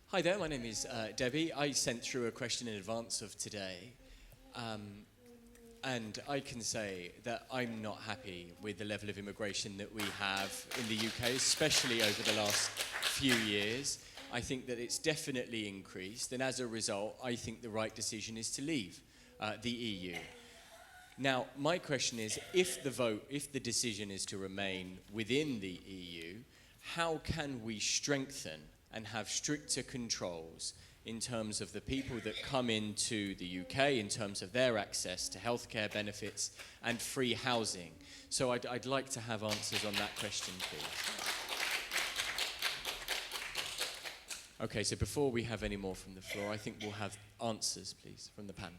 Hi there, my name is Debbie. I sent through a question in advance of today, and I can say that I'm not happy with the level of immigration that we have in the UK, especially over the last few years. I think that it's definitely increased, and as a result, I think the right decision is to leave the EU. Now, my question is, if the decision is to remain within the EU, how can we strengthen and have stricter controls in terms of the people that come into the UK, in terms of their access to healthcare benefits and free housing? So I'd like to have answers on that question, please. Okay, so before we have any more from the floor, I think we'll have answers, please, from the panel.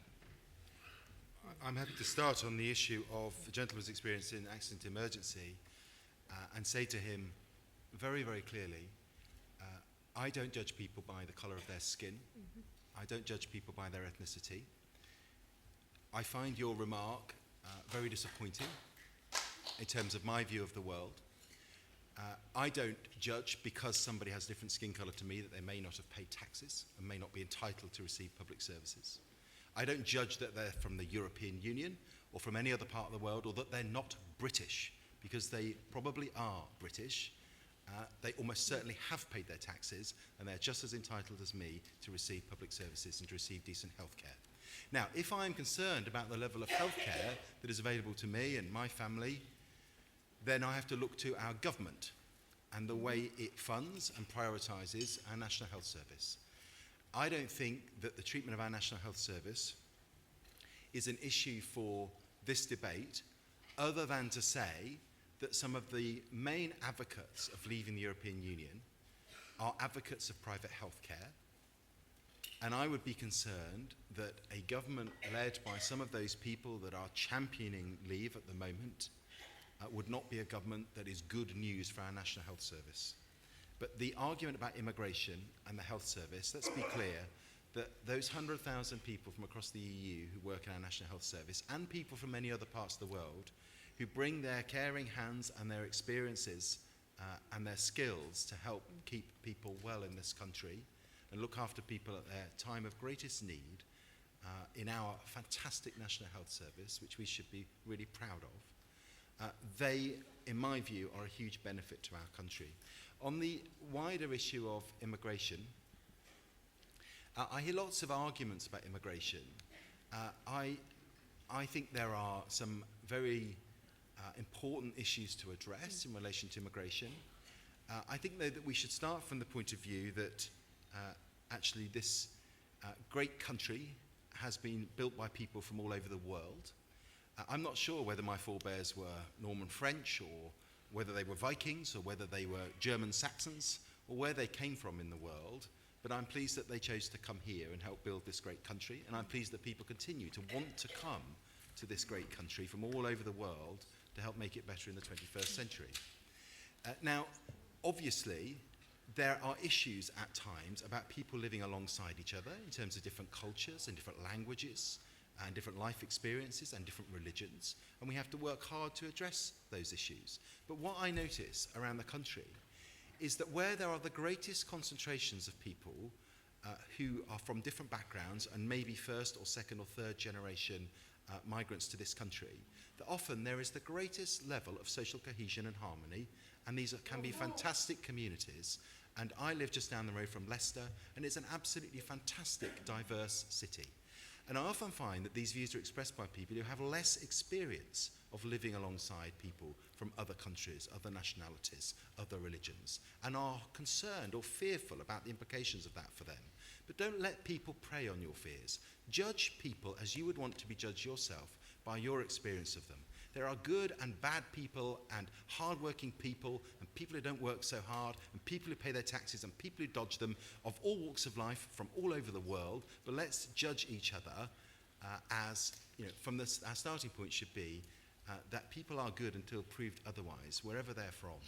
I'm happy to start on the issue of the gentleman's experience in accident emergency and say to him very, very clearly, I don't judge people by the colour of their skin. I don't judge people by their ethnicity. I find your remark very disappointing in terms of my view of the world. I don't judge because somebody has a different skin colour to me that they may not have paid taxes and may not be entitled to receive public services. I don't judge that they're from the European Union or from any other part of the world, or that they're not British, because they probably are British. They almost certainly have paid their taxes, and they're just as entitled as me to receive public services and to receive decent healthcare. Now, if I'm concerned about the level of healthcare that is available to me and my family, then I have to look to our government and the way it funds and prioritises our National Health Service. I don't think that the treatment of our National Health Service is an issue for this debate, other than to say that some of the main advocates of leaving the European Union are advocates of private healthcare. And I would be concerned that a government led by some of those people that are championing leave at the moment would not be a government that is good news for our National Health Service. But the argument about immigration and the health service, let's be clear that those 100,000 people from across the EU who work in our National Health Service, and people from many other parts of the world, who bring their caring hands and their experiences and their skills to help keep people well in this country and look after people at their time of greatest need in our fantastic National Health Service, which we should be really proud of. They, in my view, are a huge benefit to our country. On the wider issue of immigration, I hear lots of arguments about immigration. I think there are some very important issues to address in relation to immigration. I think, though, that we should start from the point of view that actually this great country has been built by people from all over the world. I'm not sure whether my forebears were Norman French, or whether they were Vikings, or whether they were German Saxons, or where they came from in the world, but I'm pleased that they chose to come here and help build this great country, and I'm pleased that people continue to want to come to this great country from all over the world to help make it better in the 21st century. Now, obviously, there are issues at times about people living alongside each other in terms of different cultures and different languages and different life experiences and different religions, and we have to work hard to address those issues. But what I notice around the country is that where there are the greatest concentrations of people who are from different backgrounds and maybe first or second or third generation migrants to this country, that often there is the greatest level of social cohesion and harmony, and these can be fantastic communities. And I live just down the road from Leicester, and it's an absolutely fantastic, diverse city. And I often find that these views are expressed by people who have less experience of living alongside people from other countries, other nationalities, other religions, and are concerned or fearful about the implications of that for them. But don't let people prey on your fears. Judge people as you would want to be judged yourself by your experience of them. There are good and bad people and hard-working people and people who don't work so hard and people who pay their taxes and people who dodge them of all walks of life from all over the world. But let's judge each other as, from our starting point should be that people are good until proved otherwise, wherever they're from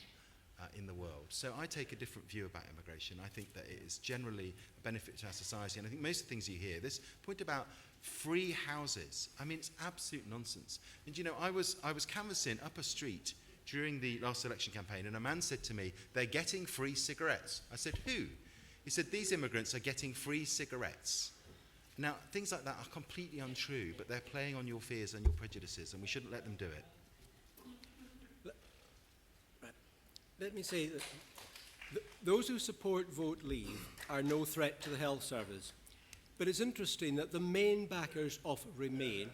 in the world. So I take a different view about immigration. I think that it is generally a benefit to our society. And I think most of the things you hear, this point about free houses, I mean, it's absolute nonsense. And I was canvassing up a street during the last election campaign, and a man said to me, they're getting free cigarettes. I said, who? He said, these immigrants are getting free cigarettes. Now, things like that are completely untrue, but they're playing on your fears and your prejudices, and we shouldn't let them do it. Let me say that those who support vote leave are no threat to the health service. But it's interesting that the main backers of Remain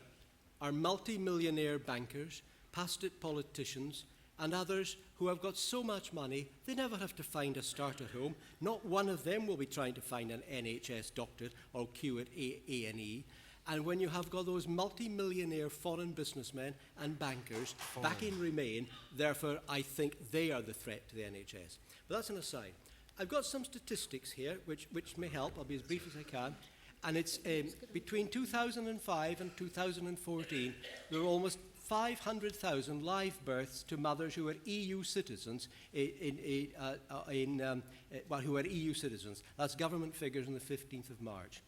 are multi-millionaire bankers, past-it politicians, and others who have got so much money they never have to find a starter home. Not one of them will be trying to find an NHS doctor or queue at A&E. And when you have got those multi-millionaire foreign businessmen and bankers back in Remain, therefore I think they are the threat to the NHS. But that's an aside. I've got some statistics here which may help. I'll be as brief as I can. And it's between 2005 and 2014, there were almost 500,000 live births to mothers who are EU citizens who are EU citizens. That's government figures on the 15th of March.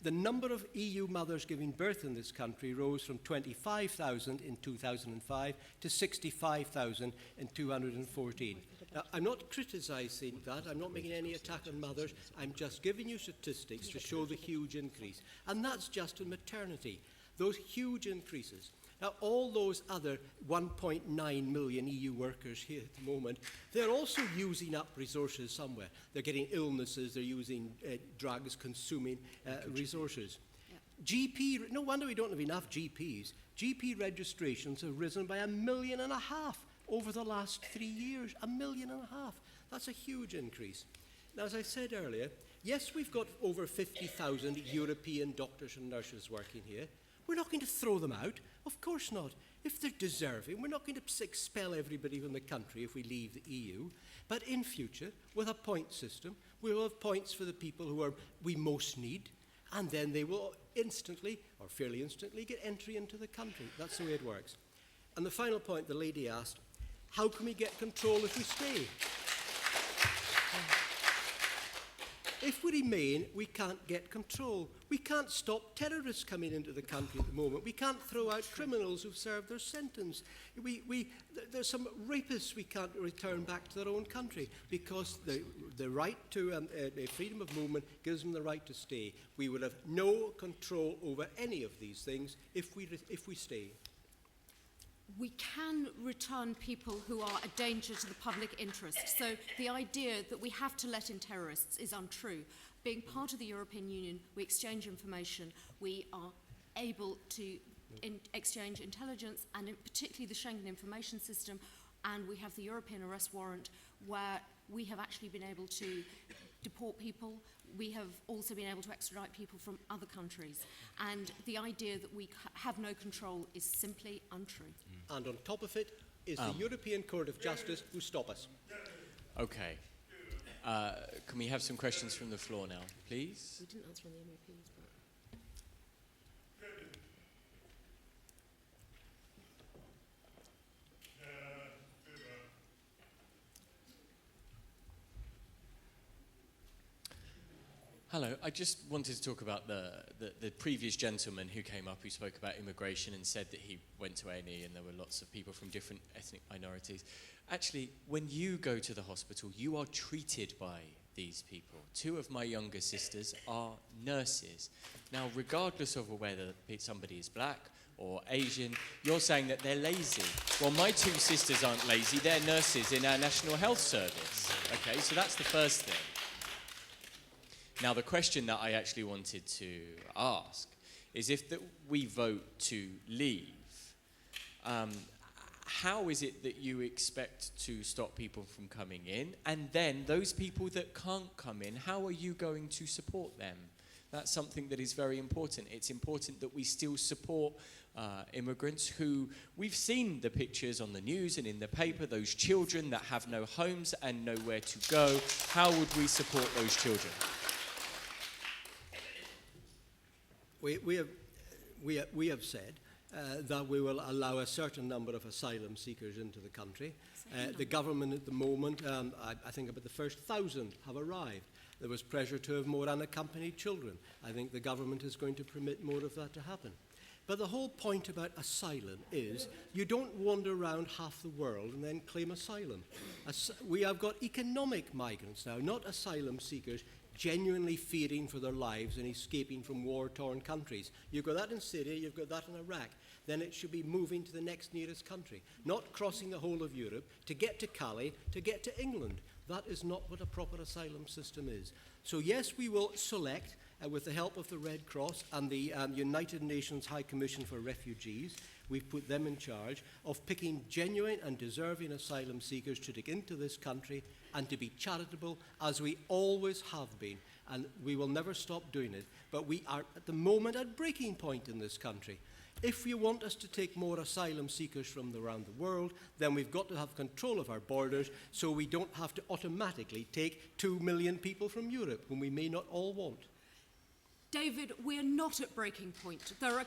The number of EU mothers giving birth in this country rose from 25,000 in 2005 to 65,000 in 2014. Now, I'm not criticising that. I'm not making any attack on mothers. I'm just giving you statistics to show the huge increase. And that's just in maternity. Those huge increases. Now, all those other 1.9 million EU workers here at the moment, they're also using up resources somewhere. They're getting illnesses, they're using drugs, consuming resources. GP, no wonder we don't have enough GPs. GP registrations have risen by 1.5 million over the last 3 years. 1.5 million. That's a huge increase. Now, as I said earlier, yes, we've got over 50,000 European doctors and nurses working here. We're not going to throw them out. Of course not. If they're deserving, we're not going to expel everybody from the country if we leave the EU. But in future, with a point system, we will have points for the people who we most need, and then they will instantly, or fairly instantly, get entry into the country. That's the way it works. And the final point the lady asked, how can we get control if we stay? If we remain, we can't get control. We can't stop terrorists coming into the country at the moment. We can't throw out criminals who've served their sentence. There's some rapists we can't return back to their own country because the right to freedom of movement gives them the right to stay. We will have no control over any of these things if we stay. We can return people who are a danger to the public interest. So the idea that we have to let in terrorists is untrue. Being part of the European Union, we exchange information, we are able to exchange intelligence, and particularly the Schengen Information System, and we have the European Arrest Warrant, where we have actually been able to deport people. We have also been able to extradite people from other countries. And the idea that we have no control is simply untrue. And on top of it is the European Court of Justice who stop us. Okay. Can we have some questions from the floor now, please? We didn't answer on the MEPs, but... Hello, I just wanted to talk about the previous gentleman who came up who spoke about immigration and said that he went to A&E and there were lots of people from different ethnic minorities. Actually, when you go to the hospital, you are treated by these people. 2 of my younger sisters are nurses. Now, regardless of whether somebody is black or Asian, you're saying that they're lazy. Well, my 2 sisters aren't lazy, they're nurses in our National Health Service. Okay, so that's the first thing. Now, the question that I actually wanted to ask is if we vote to leave, how is it that you expect to stop people from coming in? And then those people that can't come in, how are you going to support them? That's something that is very important. It's important that we still support immigrants who, we've seen the pictures on the news and in the paper, those children that have no homes and nowhere to go. How would we support those children? We have said that we will allow a certain number of asylum seekers into the country. The government at the moment, I think about the first 1,000 have arrived. There was pressure to have more unaccompanied children. I think the government is going to permit more of that to happen. But the whole point about asylum is you don't wander around half the world and then claim asylum. We have got economic migrants now, not asylum seekers, genuinely fearing for their lives and escaping from war-torn countries. You've got that in Syria, you've got that in Iraq. Then it should be moving to the next nearest country, not crossing the whole of Europe to get to Calais, to get to England. That is not what a proper asylum system is. So yes, we will select, with the help of the Red Cross and the United Nations High Commission for Refugees, we've put them in charge of picking genuine and deserving asylum seekers to take into this country and to be charitable, as we always have been. And we will never stop doing it. But we are, at the moment, at breaking point in this country. If you want us to take more asylum seekers from around the world, then we've got to have control of our borders so we don't have to automatically take 2 million people from Europe, whom we may not all want. David, we're not at breaking point. There are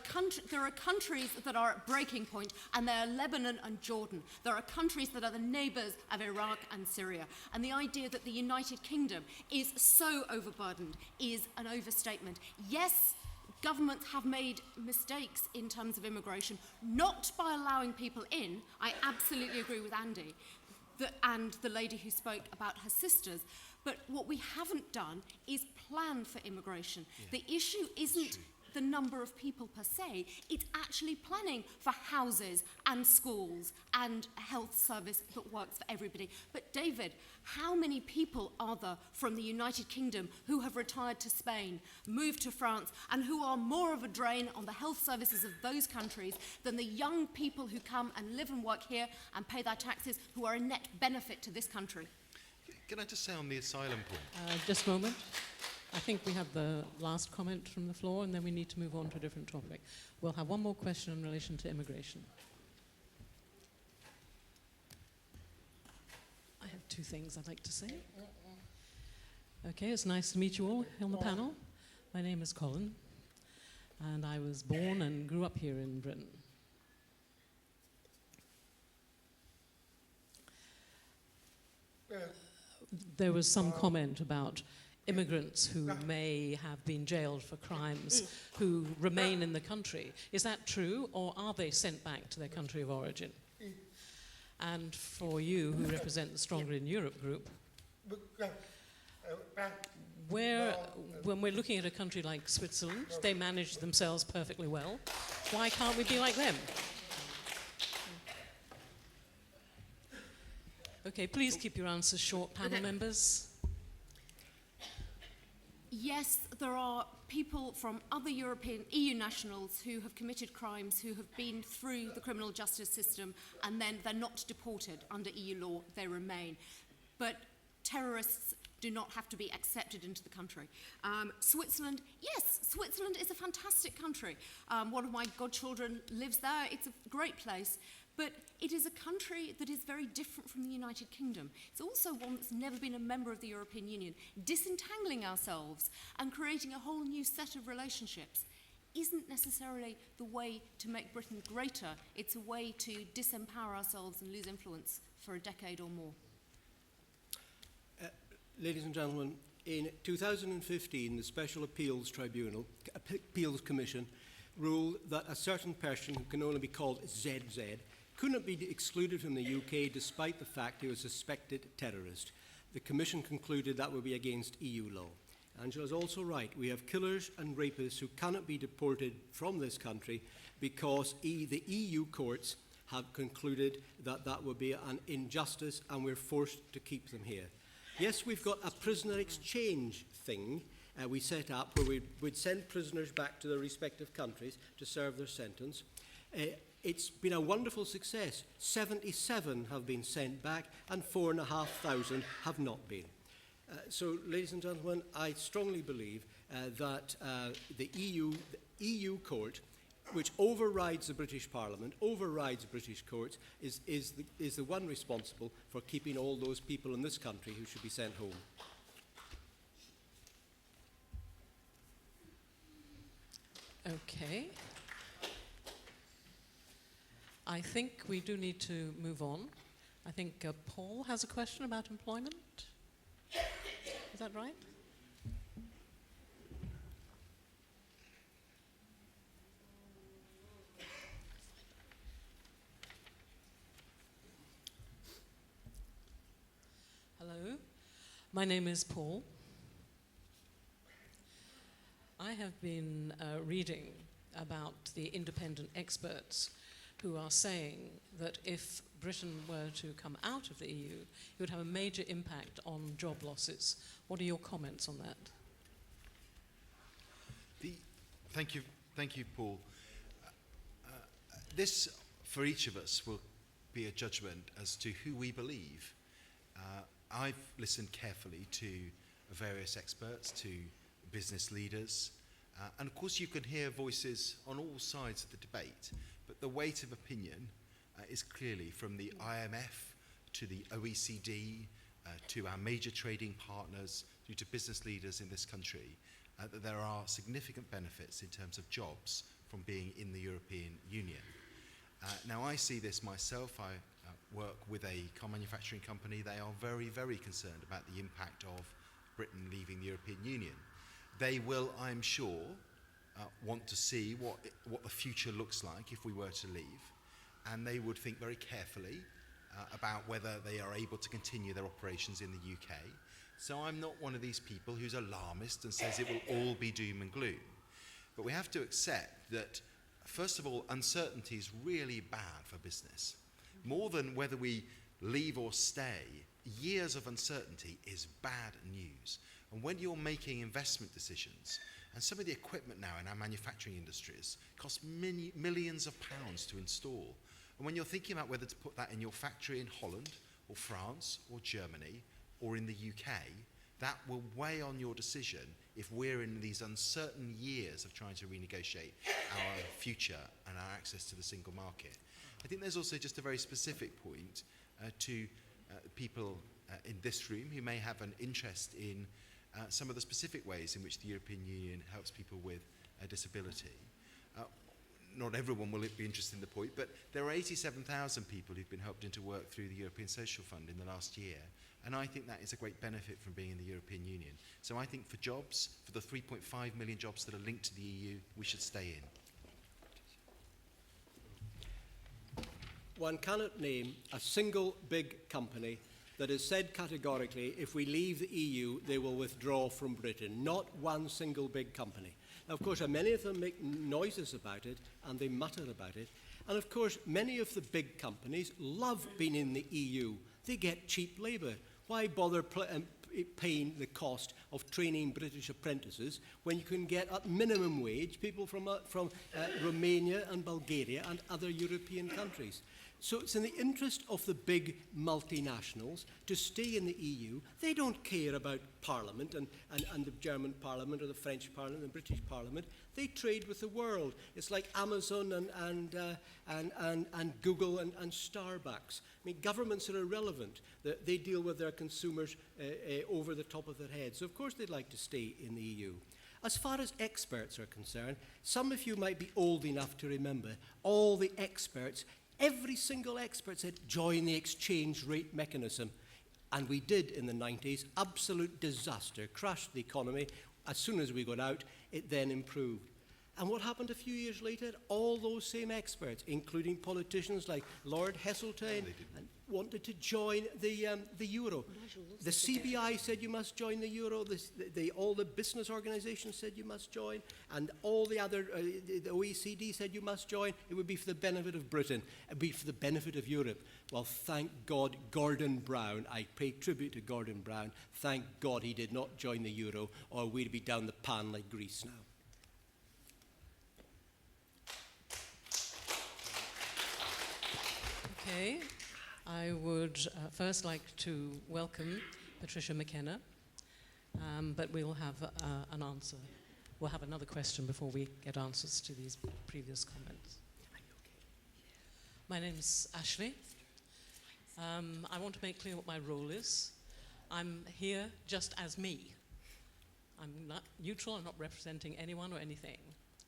countries that are at breaking point, and they are Lebanon and Jordan. There are countries that are the neighbours of Iraq and Syria. And the idea that the United Kingdom is so overburdened is an overstatement. Yes, governments have made mistakes in terms of immigration, not by allowing people in. I absolutely agree with Andy and the lady who spoke about her sisters. But what we haven't done is plan for immigration. Yeah. The issue isn't the number of people per se. It's actually planning for houses and schools and a health service that works for everybody. But David, how many people are there from the United Kingdom who have retired to Spain, moved to France, and who are more of a drain on the health services of those countries than the young people who come and live and work here and pay their taxes, who are a net benefit to this country? Can I just say on the asylum point? Just a moment. I think we have the last comment from the floor, and then we need to move on to a different topic. We'll have one more question in relation to immigration. I have two things I'd like to say. Okay, it's nice to meet you all on the panel. My name is Colin, and I was born and grew up here in Britain. There was some comment about immigrants who may have been jailed for crimes who remain in the country. Is that true, or are they sent back to their country of origin? And for you, who represent the Stronger in Europe group, when we're looking at a country like Switzerland, they manage themselves perfectly well. Why can't we be like them? Okay, please keep your answers short, panel members. Yes, there are people from other European EU nationals who have committed crimes, who have been through the criminal justice system, and then they're not deported under EU law, they remain. But terrorists do not have to be accepted into the country. Switzerland, yes, Switzerland is a fantastic country. One of my godchildren lives there. It's a great place. But it is a country that is very different from the United Kingdom. It's also one that's never been a member of the European Union. Disentangling ourselves and creating a whole new set of relationships isn't necessarily the way to make Britain greater. It's a way to disempower ourselves and lose influence for a decade or more. Ladies and gentlemen, in 2015, the Special Appeals Commission ruled that a certain person who can only be called ZZ couldn't be excluded from the UK despite the fact he was a suspected terrorist. The Commission concluded that would be against EU law. Angela's also right. We have killers and rapists who cannot be deported from this country because the EU courts have concluded that that would be an injustice and we're forced to keep them here. Yes, we've got a prisoner exchange thing we set up where we'd send prisoners back to their respective countries to serve their sentence. It's been a wonderful success. 77 have been sent back and 4,500 have not been. So, ladies and gentlemen, I strongly believe that the EU court, which overrides the British Parliament, overrides British courts, is the one responsible for keeping all those people in this country who should be sent home. Okay. I think we do need to move on. I think Paul has a question about employment. Is that right? Hello, my name is Paul. I have been reading about the independent experts who are saying that if Britain were to come out of the EU, it would have a major impact on job losses. What are your comments on that? Thank you, Paul. This, for each of us, will be a judgment as to who we believe. I've listened carefully to various experts, to business leaders, and of course you can hear voices on all sides of the debate, but the weight of opinion is clearly from the IMF to the OECD, to our major trading partners, through to business leaders in this country, that there are significant benefits in terms of jobs from being in the European Union. Now I see this myself. I work with a car manufacturing company. They are very, very concerned about the impact of Britain leaving the European Union. They will, I'm sure, want to see what the future looks like if we were to leave, and they would think very carefully about whether they are able to continue their operations in the UK. So I'm not one of these people who's alarmist and says it will all be doom and gloom. But we have to accept that, first of all, uncertainty is really bad for business. More than whether we leave or stay, years of uncertainty is bad news. And when you're making investment decisions, and some of the equipment now in our manufacturing industries costs millions of pounds to install. And when you're thinking about whether to put that in your factory in Holland or France or Germany or in the UK, that will weigh on your decision if we're in these uncertain years of trying to renegotiate our future and our access to the single market. I think there's also just a very specific point to people in this room who may have an interest in some of the specific ways in which the European Union helps people with a disability. Not everyone will be interested in the point, but there are 87,000 people who've been helped into work through the European Social Fund in the last year, and I think that is a great benefit from being in the European Union. So I think for jobs, for the 3.5 million jobs that are linked to the EU, we should stay in. One cannot name a single big company that has said categorically, if we leave the EU, they will withdraw from Britain. Not one single big company. Now, of course, many of them make noises about it, and they mutter about it. And, of course, many of the big companies love being in the EU. They get cheap labour. Why bother paying the cost of training British apprentices when you can get at minimum wage people from Romania and Bulgaria and other European countries? So it's in the interest of the big multinationals to stay in the EU. They don't care about Parliament and the German Parliament or the French Parliament and the British Parliament. They trade with the world. It's like Amazon and Google and Starbucks. I mean, governments are irrelevant. They deal with their consumers over the top of their heads. So of course they'd like to stay in the EU. As far as experts are concerned, some of you might be old enough to remember all the experts. Every single expert said, join the exchange rate mechanism. And we did in the 90s. Absolute disaster. Crashed the economy. As soon as we got out, it then improved. And what happened a few years later? All those same experts, including politicians like Lord Heseltine, wanted to join the euro. The CBI said you must join the euro. All the business organizations said you must join. And all the other, the OECD said you must join. It would be for the benefit of Britain. It would be for the benefit of Europe. Well, thank God Gordon Brown, I pay tribute to Gordon Brown, thank God he did not join the euro, or we'd be down the pan like Greece now. Okay, I would first like to welcome Patricia McKenna, but we'll have an answer. We'll have another question before we get answers to these previous comments. My name's Ashley. I want to make clear what my role is. I'm here just as me. I'm not neutral, I'm not representing anyone or anything,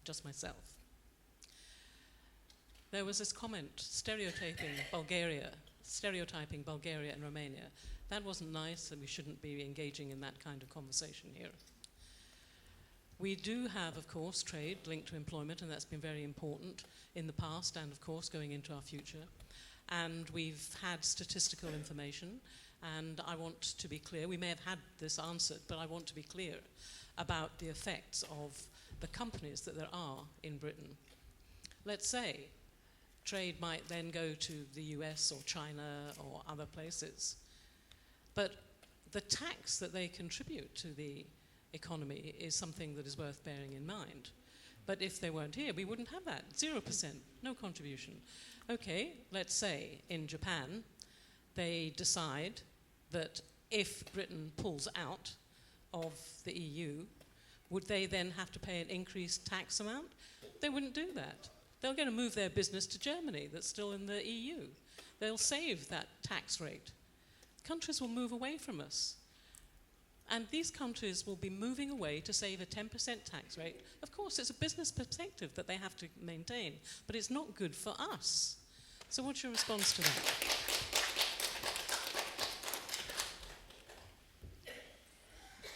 just myself. There was this comment, stereotyping Bulgaria and Romania. That wasn't nice, and we shouldn't be engaging in that kind of conversation here. We do have, of course, trade linked to employment, and that's been very important in the past and, of course, going into our future. And we've had statistical information, and I want to be clear. We may have had this answered, but I want to be clear about the effects of the companies that there are in Britain. Let's say trade might then go to the US or China or other places. But the tax that they contribute to the economy is something that is worth bearing in mind. But if they weren't here, we wouldn't have that. 0%, no contribution. Okay, let's say in Japan, they decide that if Britain pulls out of the EU, would they then have to pay an increased tax amount? They wouldn't do that. They're going to move their business to Germany that's still in the EU. They'll save that tax rate. Countries will move away from us. And these countries will be moving away to save a 10% tax rate. Of course, it's a business perspective that they have to maintain, but it's not good for us. So what's your response to that?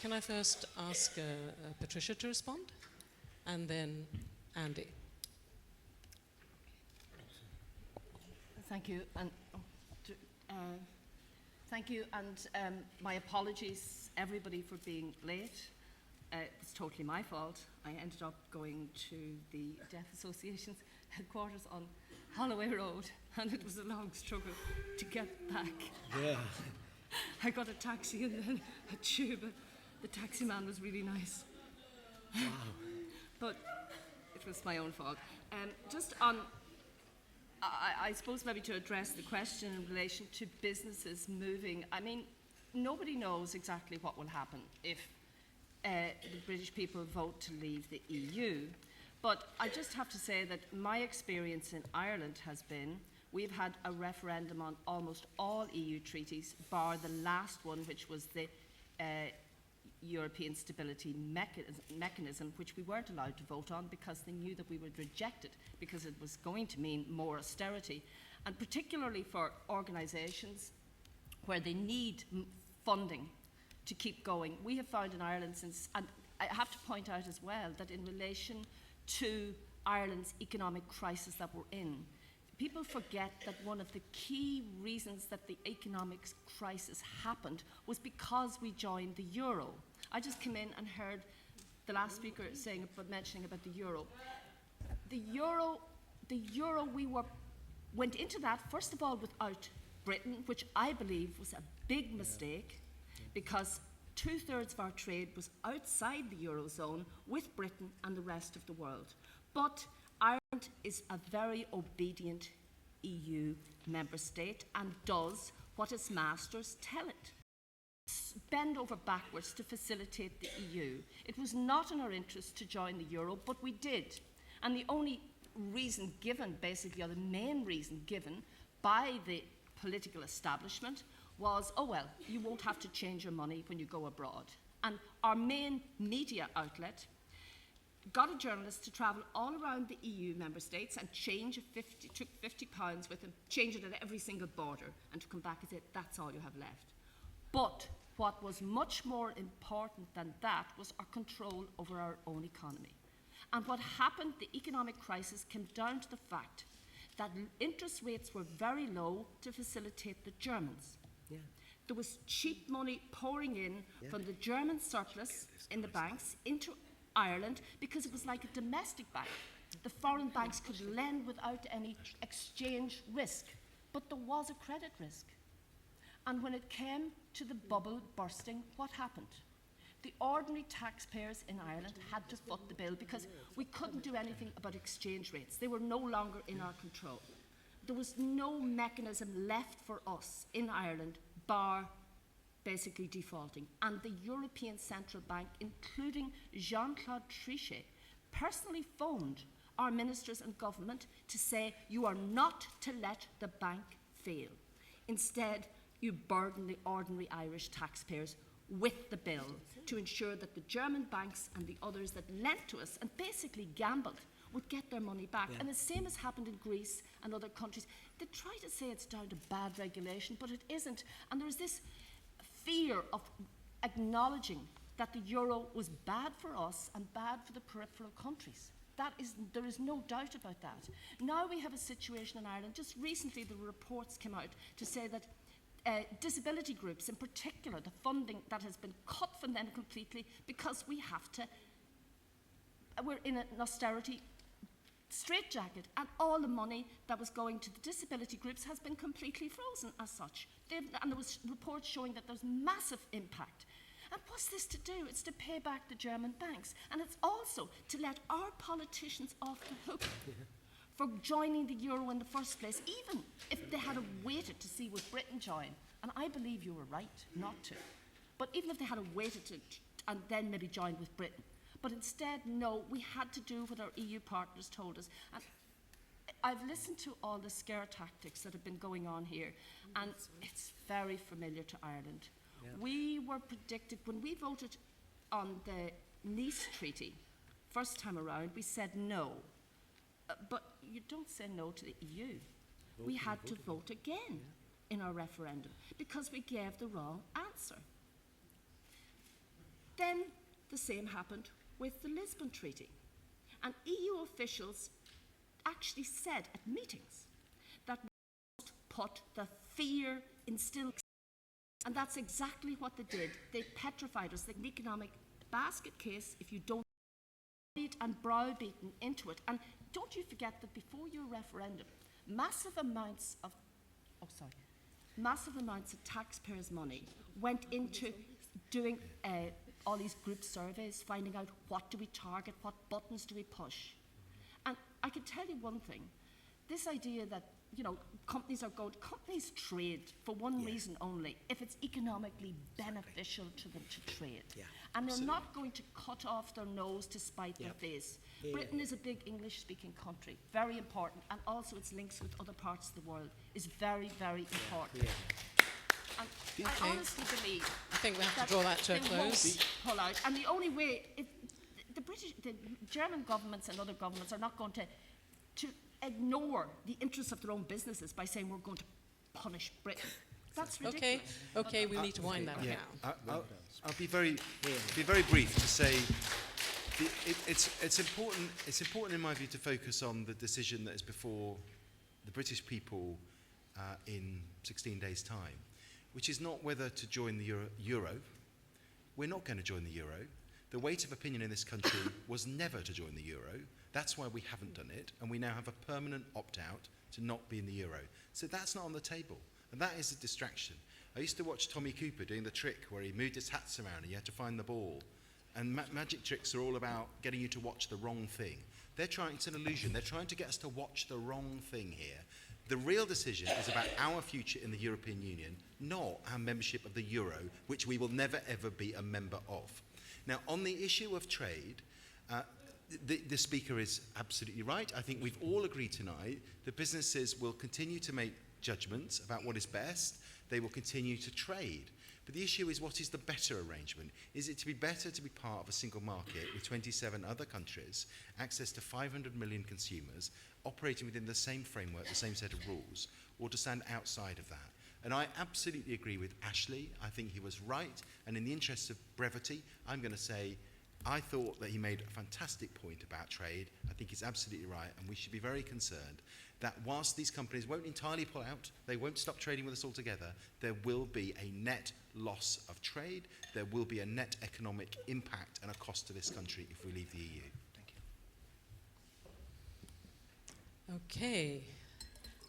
Can I first ask Patricia to respond? And then Andy. Thank you, and my apologies, everybody, for being late. it was totally my fault. I ended up going to the Deaf Association's headquarters on Holloway Road, and it was a long struggle to get back. Yeah. I got a taxi and then a tube. The taxi man was really nice. Wow. But it was my own fault. Just on, I suppose maybe to address the question in relation to businesses moving, I mean, nobody knows exactly what will happen if the British people vote to leave the EU. But I just have to say that my experience in Ireland has been we've had a referendum on almost all EU treaties, bar the last one, which was the European Stability Mechanism, which we weren't allowed to vote on because they knew that we would reject it because it was going to mean more austerity. And particularly for organisations where they need funding to keep going. We have found in Ireland since, and I have to point out as well, that in relation to Ireland's economic crisis that we're in, people forget that one of the key reasons that the economic crisis happened was because we joined the euro. I just came in and heard the last speaker mentioning about the euro. The euro, went into that, first of all, without Britain, which I believe was a big mistake, because 2/3 of our trade was outside the Eurozone with Britain and the rest of the world. But Ireland is a very obedient EU member state and does what its masters tell it. Bend over backwards to facilitate the EU. It was not in our interest to join the euro, but we did. And the only reason given, basically, or the main reason given by the political establishment was, oh well, you won't have to change your money when you go abroad. And our main media outlet got a journalist to travel all around the EU member states and took £50 with him, change it at every single border, and to come back and say, that's all you have left. But what was much more important than that was our control over our own economy. And what happened, the economic crisis came down to the fact that interest rates were very low to facilitate the Germans. Yeah. There was cheap money pouring in from the German surplus in the banks into Ireland because it was like a domestic bank. The foreign banks could lend without any exchange risk, but there was a credit risk. And when it came to the bubble bursting, what happened? The ordinary taxpayers in Ireland had to foot the bill because we couldn't do anything about exchange rates. They were no longer in our control. There was no mechanism left for us in Ireland bar basically defaulting. And the European Central Bank, including Jean-Claude Trichet, personally phoned our ministers and government to say, you are not to let the bank fail. Instead, you burden the ordinary Irish taxpayers with the bill to ensure that the German banks and the others that lent to us and basically gambled would get their money back. And the same has happened in Greece and other countries. They try to say it's down to bad regulation, but it isn't. And there's this fear of acknowledging that the euro was bad for us and bad for the peripheral countries. There is no doubt about that. Now we have a situation in Ireland. Just recently the reports came out to say that disability groups in particular, the funding that has been cut from them completely because we're in an austerity straitjacket, and all the money that was going to the disability groups has been completely frozen as such. And there was reports showing that there's massive impact. And what's this to do? It's to pay back the German banks. And it's also to let our politicians off the hook for joining the euro in the first place, even if they had waited to see would Britain join. And I believe you were right not to. But even if they had waited to, and then maybe joined with Britain. But instead, no, we had to do what our EU partners told us. And I've listened to all the scare tactics that have been going on here, and it's very familiar to Ireland. Yeah. We were predicted, when we voted on the Nice Treaty, first time around, we said no. But you don't say no to the EU. We had to vote again in our referendum because we gave the wrong answer. Then the same happened with the Lisbon Treaty. And EU officials actually said at meetings that we must put the fear instilled. And that's exactly what they did. They petrified us, the economic basket case if you don't and browbeaten into it. And don't you forget that before your referendum, massive amounts of taxpayers' money went into doing all these group surveys, finding out what do we target, what buttons do we push. And I can tell you one thing, this idea that, you know, companies trade for one reason only, if it's economically beneficial to them to trade. Yeah, and they're not going to cut off their nose to spite their face. Yeah. Britain is a big English-speaking country, very important, and also its links with other parts of the world is very, very important. And I honestly believe I think we have to draw that to a they close. won't pull out. And the only way, the German governments and other governments are not going to ignore the interests of their own businesses by saying we're going to punish Britain. That's ridiculous. Okay, we need to wind that down. I'll be very brief to say it's important in my view to focus on the decision that is before the British people in 16 days' time, which is not whether to join the euro. We're not going to join the euro. The weight of opinion in this country was never to join the euro. That's why we haven't done it, and we now have a permanent opt-out to not be in the euro. So that's not on the table, and that is a distraction. I used to watch Tommy Cooper doing the trick where he moved his hats around and you had to find the ball. And magic tricks are all about getting you to watch the wrong thing. It's an illusion. They're trying to get us to watch the wrong thing here. The real decision is about our future in the European Union, not our membership of the euro, which we will never ever be a member of. Now, on the issue of trade, the speaker is absolutely right. I think we've all agreed tonight that businesses will continue to make judgments about what is best. They will continue to trade. But the issue is, what is the better arrangement? Is it to be better to be part of a single market with 27 other countries, access to 500 million consumers, operating within the same framework, the same set of rules, or to stand outside of that? And I absolutely agree with Ashley. I think he was right. And in the interest of brevity, I'm going to say I thought that he made a fantastic point about trade. I think he's absolutely right. And we should be very concerned that whilst these companies won't entirely pull out, they won't stop trading with us altogether, there will be a net loss of trade. There will be a net economic impact and a cost to this country if we leave the EU. Thank you. Okay.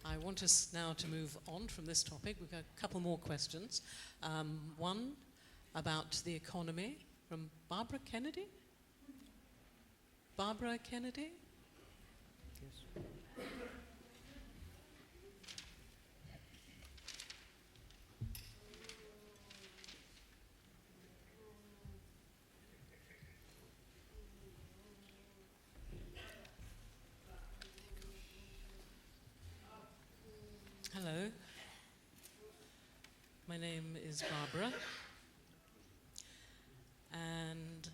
I want us now to move on from this topic. We've got a couple more questions. One about the economy from Barbara Kennedy. Barbara Kennedy? Yes. Hello. My name is Barbara. And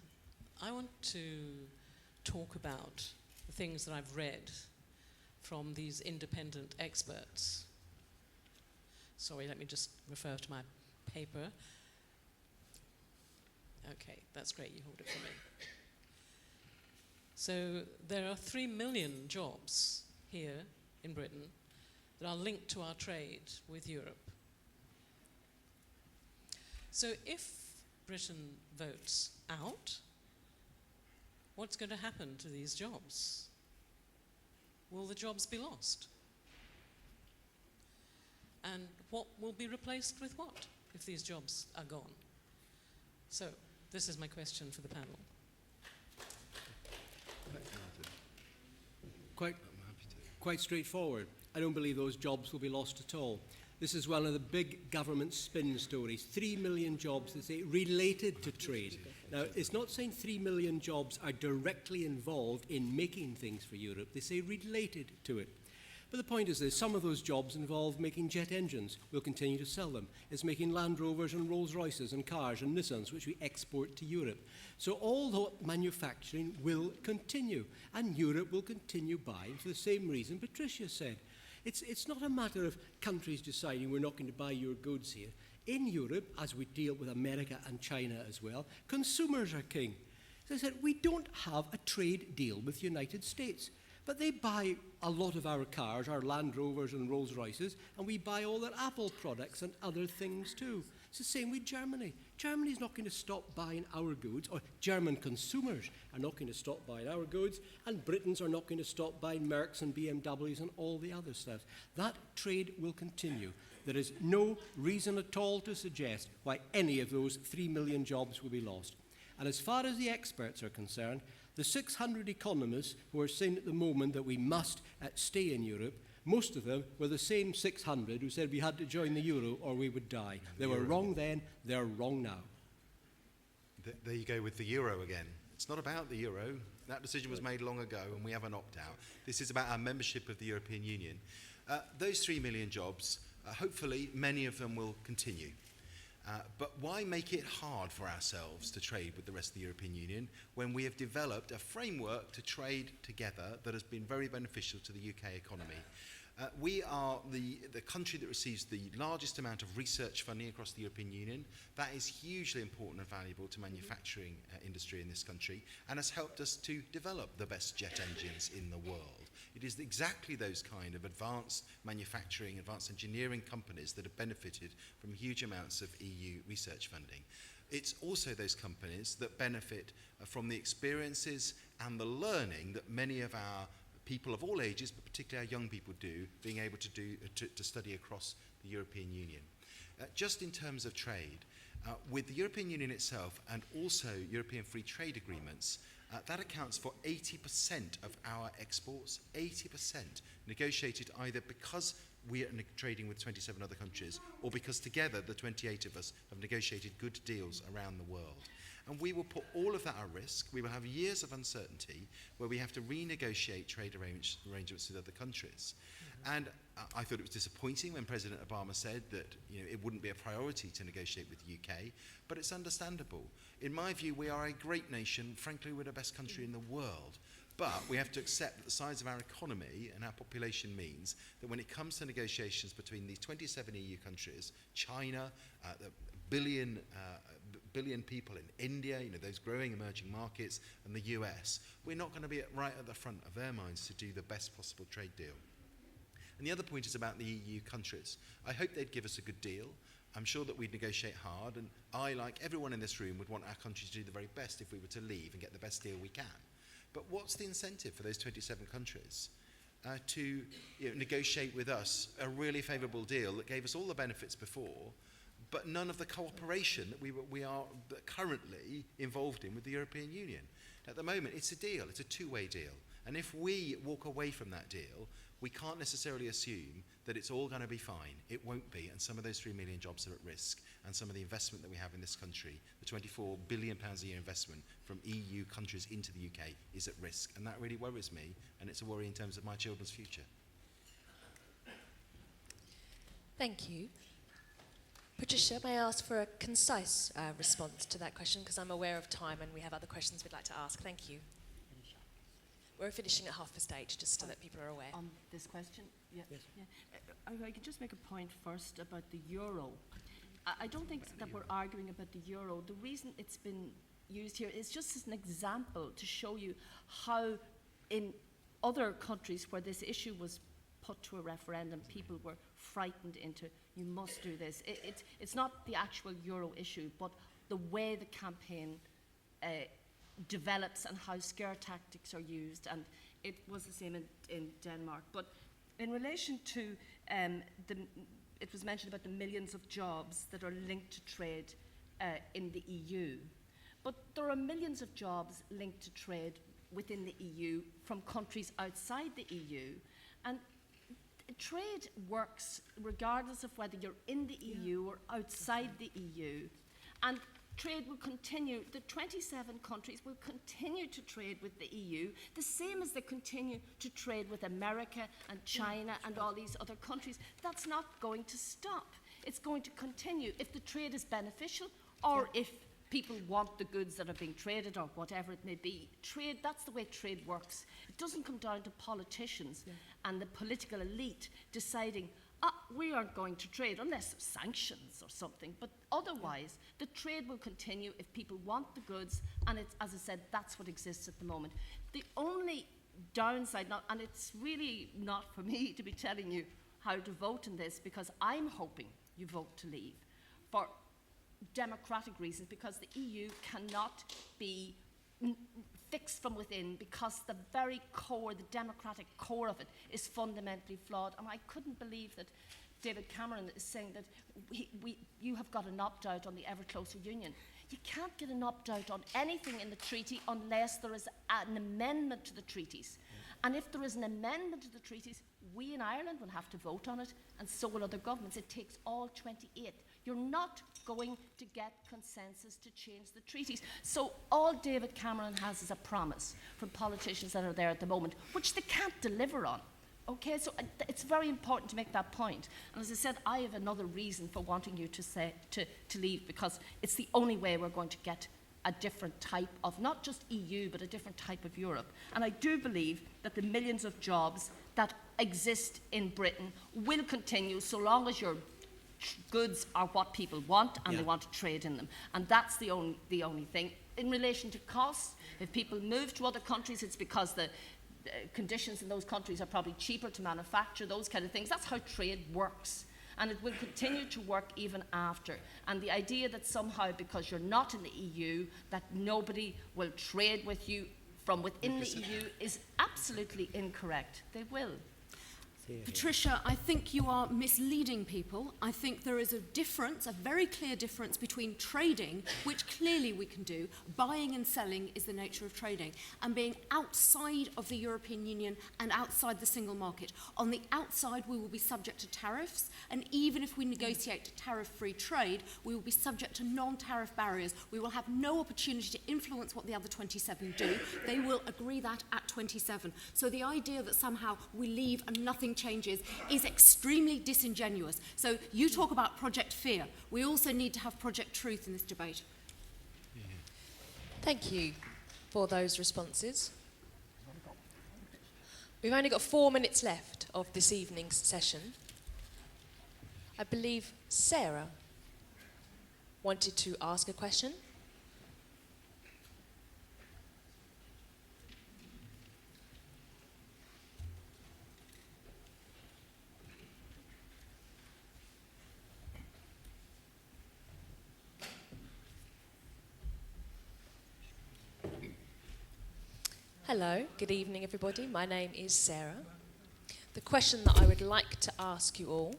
I want to talk about the things that I've read from these independent experts. Sorry, let me just refer to my paper. Okay, that's great, you hold it for me. So there are 3 million jobs here in Britain that are linked to our trade with Europe. So if Britain votes out, what's going to happen to these jobs? Will the jobs be lost? And what will be replaced with what if these jobs are gone? So this is my question for the panel. Quite straightforward. I don't believe those jobs will be lost at all. This is one of the big government spin stories. 3 million jobs, they say, related to trade. Now, it's not saying 3 million jobs are directly involved in making things for Europe. They say related to it. But the point is this, some of those jobs involve making jet engines. We'll continue to sell them. It's making Land Rovers and Rolls Royces and cars and Nissans, which we export to Europe. So all that manufacturing will continue, and Europe will continue buying for the same reason Patricia said. It's not a matter of countries deciding we're not going to buy your goods here. In Europe, as we deal with America and China as well, consumers are king. As I said, we don't have a trade deal with the United States, but they buy a lot of our cars, our Land Rovers and Rolls Royces, and we buy all their Apple products and other things too. It's the same with Germany. Germany's not going to stop buying our goods, or German consumers are not going to stop buying our goods, and Britons are not going to stop buying Mercs and BMWs and all the other stuff. That trade will continue. There is no reason at all to suggest why any of those 3 million jobs will be lost. And as far as the experts are concerned, the 600 economists who are saying at the moment that we must stay in Europe, most of them were the same 600 who said we had to join the euro or we would die. They were wrong then, they're wrong now. There you go with the euro again. It's not about the euro. That decision was made long ago and we have an opt-out. This is about our membership of the European Union. Those 3 million jobs, hopefully many of them will continue. But why make it hard for ourselves to trade with the rest of the European Union when we have developed a framework to trade together that has been very beneficial to the UK economy? We are the country that receives the largest amount of research funding across the European Union. That is hugely important and valuable to manufacturing industry in this country and has helped us to develop the best jet engines in the world. It is exactly those kind of advanced manufacturing, advanced engineering companies that have benefited from huge amounts of EU research funding. It's also those companies that benefit from the experiences and the learning that many of our people of all ages, but particularly our young people do, being able to study across the European Union. Just in terms of trade, with the European Union itself and also European free trade agreements, that accounts for 80% of our exports, 80% negotiated either because we are trading with 27 other countries or because together the 28 of us have negotiated good deals around the world. And we will put all of that at risk. We will have years of uncertainty where we have to renegotiate trade arrangements with other countries. And I thought it was disappointing when President Obama said that it wouldn't be a priority to negotiate with the UK, but it's understandable. In my view, we are a great nation. Frankly, we're the best country in the world. But we have to accept that the size of our economy and our population means that when it comes to negotiations between these 27 EU countries, China, the billion people in India, those growing emerging markets, and the US, we're not going to be right at the front of their minds to do the best possible trade deal. And the other point is about the EU countries. I hope they'd give us a good deal. I'm sure that we'd negotiate hard, and I, like everyone in this room, would want our country to do the very best if we were to leave and get the best deal we can. But what's the incentive for those 27 countries to negotiate with us a really favourable deal that gave us all the benefits before, but none of the cooperation that we are currently involved in with the European Union? At the moment, it's a deal. It's a two-way deal. And if we walk away from that deal, we can't necessarily assume that it's all going to be fine. It won't be, and some of those 3 million jobs are at risk, and some of the investment that we have in this country, the £24 billion a year investment from EU countries into the UK, is at risk, and that really worries me, and it's a worry in terms of my children's future. Thank you. Patricia, may I ask for a concise response to that question, because I'm aware of time and we have other questions we'd like to ask. Thank you. We're finishing at 8:30, just so that people are aware. On this question? Yeah. Yes. Yeah. I can just make a point first about the euro. I don't think that we're arguing about the euro. The reason it's been used here is just as an example to show you how in other countries where this issue was put to a referendum, people were frightened into, you must do this. It's not the actual euro issue, but the way the campaign develops and how scare tactics are used, and it was the same in Denmark. But in relation to, it was mentioned about the millions of jobs that are linked to trade in the EU. But there are millions of jobs linked to trade within the EU from countries outside the EU. And trade works regardless of whether you're in the EU or outside the EU. And trade will continue. The 27 countries will continue to trade with the EU, the same as they continue to trade with America and China and all these other countries. That's not going to stop. It's going to continue if the trade is beneficial or if people want the goods that are being traded or whatever it may be. Trade, that's the way trade works. It doesn't come down to politicians and the political elite deciding, we aren't going to trade unless there's sanctions or something. But otherwise, the trade will continue if people want the goods, and it's, as I said, that's what exists at the moment. The only downside, and it's really not for me to be telling you how to vote in this, because I'm hoping you vote to leave, for democratic reasons, because the EU cannot be fixed from within, because the very core, the democratic core of it, is fundamentally flawed. And I couldn't believe that David Cameron is saying that you have got an opt-out on the ever closer union. You can't get an opt-out on anything in the treaty unless there is an amendment to the treaties. And if there is an amendment to the treaties, we in Ireland will have to vote on it, and so will other governments. It takes all 28. You're not going to get consensus to change the treaties. So all David Cameron has is a promise from politicians that are there at the moment, which they can't deliver on. Okay, so it's very important to make that point. And as I said, I have another reason for wanting you to leave, because it's the only way we're going to get a different type of, not just EU, but a different type of Europe. And I do believe that the millions of jobs that exist in Britain will continue so long as your goods are what people want and they want to trade in them. And that's the only thing. In relation to costs, if people move to other countries, it's because the conditions in those countries are probably cheaper to manufacture, those kind of things. That's how trade works. And it will continue to work even after. And the idea that somehow, because you're not in the EU, that nobody will trade with you from within the EU is absolutely incorrect. They will. Patricia, I think you are misleading people. I think there is a difference, a very clear difference between trading, which clearly we can do. Buying and selling is the nature of trading. And being outside of the European Union and outside the single market. On the outside, we will be subject to tariffs. And even if we negotiate tariff-free trade, we will be subject to non-tariff barriers. We will have no opportunity to influence what the other 27 do. They will agree that at 27. So the idea that somehow we leave and nothing changes is extremely disingenuous. So you talk about Project Fear. We also need to have Project Truth in this debate. Thank you for those responses. We've only got 4 minutes left of this evening's session. I believe Sarah wanted to ask a question. Hello, good evening everybody. My name is Sarah. The question that I would like to ask you all,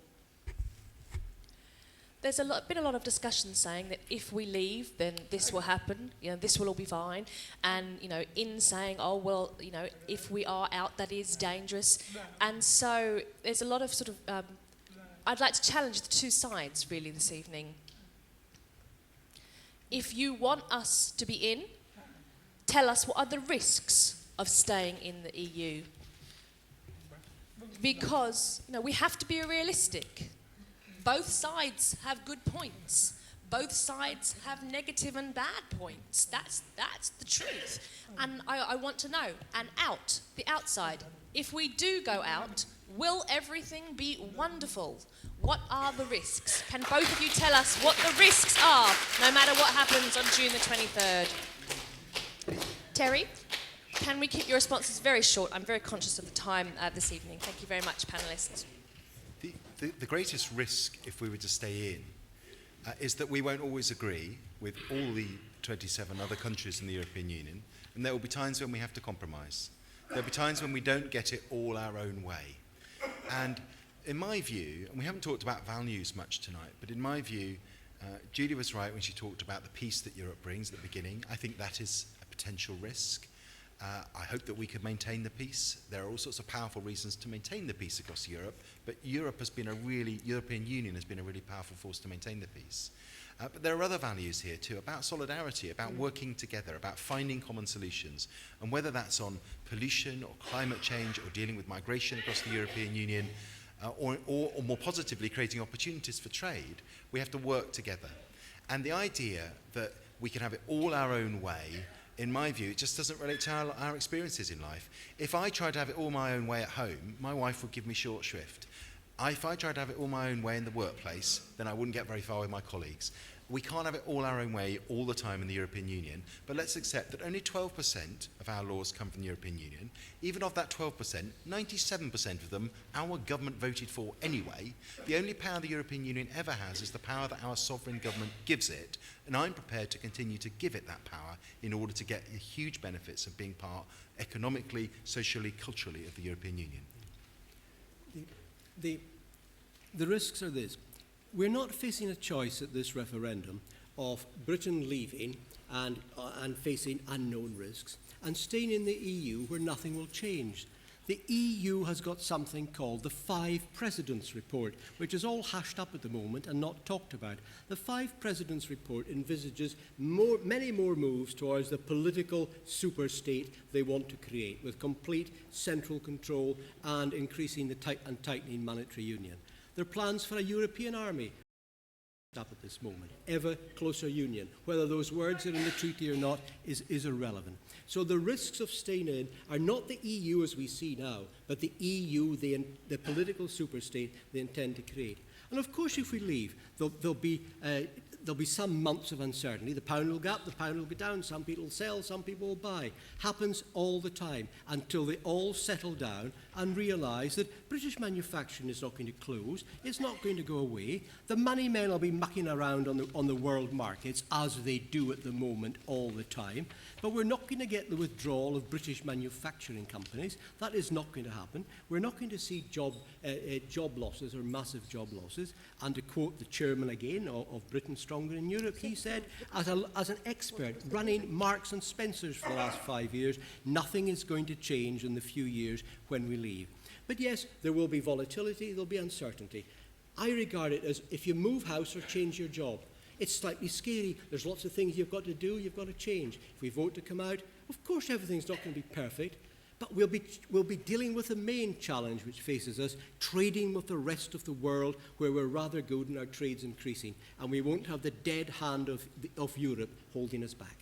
there's been a lot of discussion saying that if we leave, then this will happen, this will all be fine. And, in saying, oh, well, if we are out, that is dangerous. And so there's a lot of I'd like to challenge the two sides really this evening. If you want us to be in, tell us what are the risks of staying in the EU. Because, we have to be realistic. Both sides have good points. Both sides have negative and bad points. That's the truth. And I want to know, and the outside, if we do go out, will everything be wonderful? What are the risks? Can both of you tell us what the risks are, no matter what happens on June the 23rd? Terry, can we keep your responses very short? I'm very conscious of the time this evening. Thank you very much, panellists. The greatest risk, if we were to stay in, is that we won't always agree with all the 27 other countries in the European Union, and there will be times when we have to compromise. There will be times when we don't get it all our own way. And in my view, and we haven't talked about values much tonight, but in my view, Julie was right when she talked about the peace that Europe brings at the beginning. I think that is a potential risk. I hope that we could maintain the peace. There are all sorts of powerful reasons to maintain the peace across Europe, but European Union has been a really powerful force to maintain the peace. But there are other values here too, about solidarity, about working together, about finding common solutions. And whether that's on pollution or climate change or dealing with migration across the European Union, or more positively creating opportunities for trade, we have to work together. And the idea that we can have it all our own way, in my view, it just doesn't relate to our experiences in life. If I tried to have it all my own way at home, my wife would give me short shrift. If I tried to have it all my own way in the workplace, then I wouldn't get very far with my colleagues. we can't have it all our own way all the time in the European Union, but let's accept that only 12% of our laws come from the European Union. Even of that 12%, 97% of them our government voted for anyway. The only power the European Union ever has is the power that our sovereign government gives it, and I'm prepared to continue to give it that power in order to get the huge benefits of being part economically, socially, culturally of the European Union. The risks are this. We're not facing a choice at this referendum of Britain leaving and facing unknown risks and staying in the EU where nothing will change. The EU has got something called the Five Presidents Report, which is all hashed up at the moment and not talked about. The Five Presidents Report envisages many more moves towards the political superstate they want to create, with complete central control and increasing the tightening monetary union. There are plans for a European army up at this moment, ever closer union. Whether those words are in the treaty or not is irrelevant. So the risks of staying in are not the EU as we see now, but the EU, the political superstate they intend to create. And of course, if we leave, there'll be some months of uncertainty. The pound will go up, the pound will go down. Some people will sell, some people will buy. Happens all the time until they all settle down and realise that British manufacturing is not going to close. It's not going to go away. The money men will be mucking around on the world markets as they do at the moment all the time. But we're not going to get the withdrawal of British manufacturing companies. That is not going to happen. We're not going to see job losses or massive job losses. And to quote the chairman again of Britain Stronger in Europe, he said, as an expert running Marks and Spencer's for the last 5 years, nothing is going to change in the few years when we leave. But yes, there will be volatility, there'll be uncertainty. I regard it as if you move house or change your job. It's slightly scary. There's lots of things you've got to do, you've got to change. If we vote to come out, of course everything's not going to be perfect, but we'll be dealing with the main challenge which faces us, trading with the rest of the world where we're rather good and our trade's increasing, and we won't have the dead hand of Europe holding us back.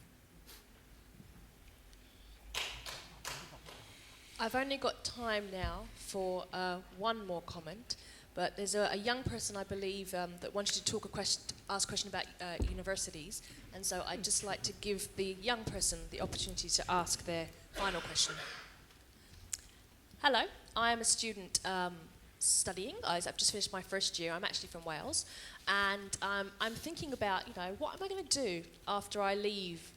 I've only got time now for one more comment. But there's a young person, I believe, that wanted to ask a question about universities. And so I'd just like to give the young person the opportunity to ask their final question. Hello, I am a student studying. I've just finished my first year. I'm actually from Wales. And I'm thinking about, what am I going to do after I leave,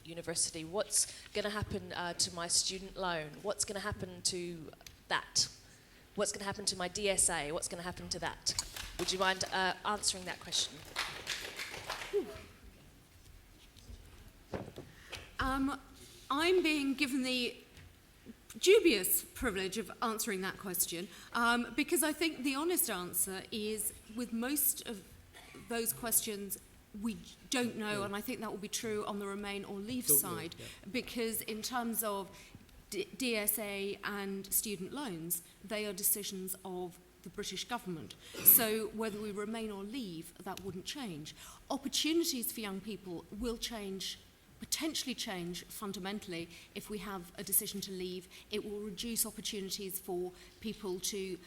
university? What's going to happen to my student loan? What's going to happen to that? What's going to happen to my DSA? What's going to happen to that? Would you mind answering that question? I'm being given the dubious privilege of answering that question because I think the honest answer is, with most of those questions, we don't know, and I think that will be true on the remain or leave side, because in terms of DSA and student loans, they are decisions of the British government. So whether we remain or leave, that wouldn't change. Opportunities for young people will change, potentially change fundamentally if we have a decision to leave. It will reduce opportunities for people to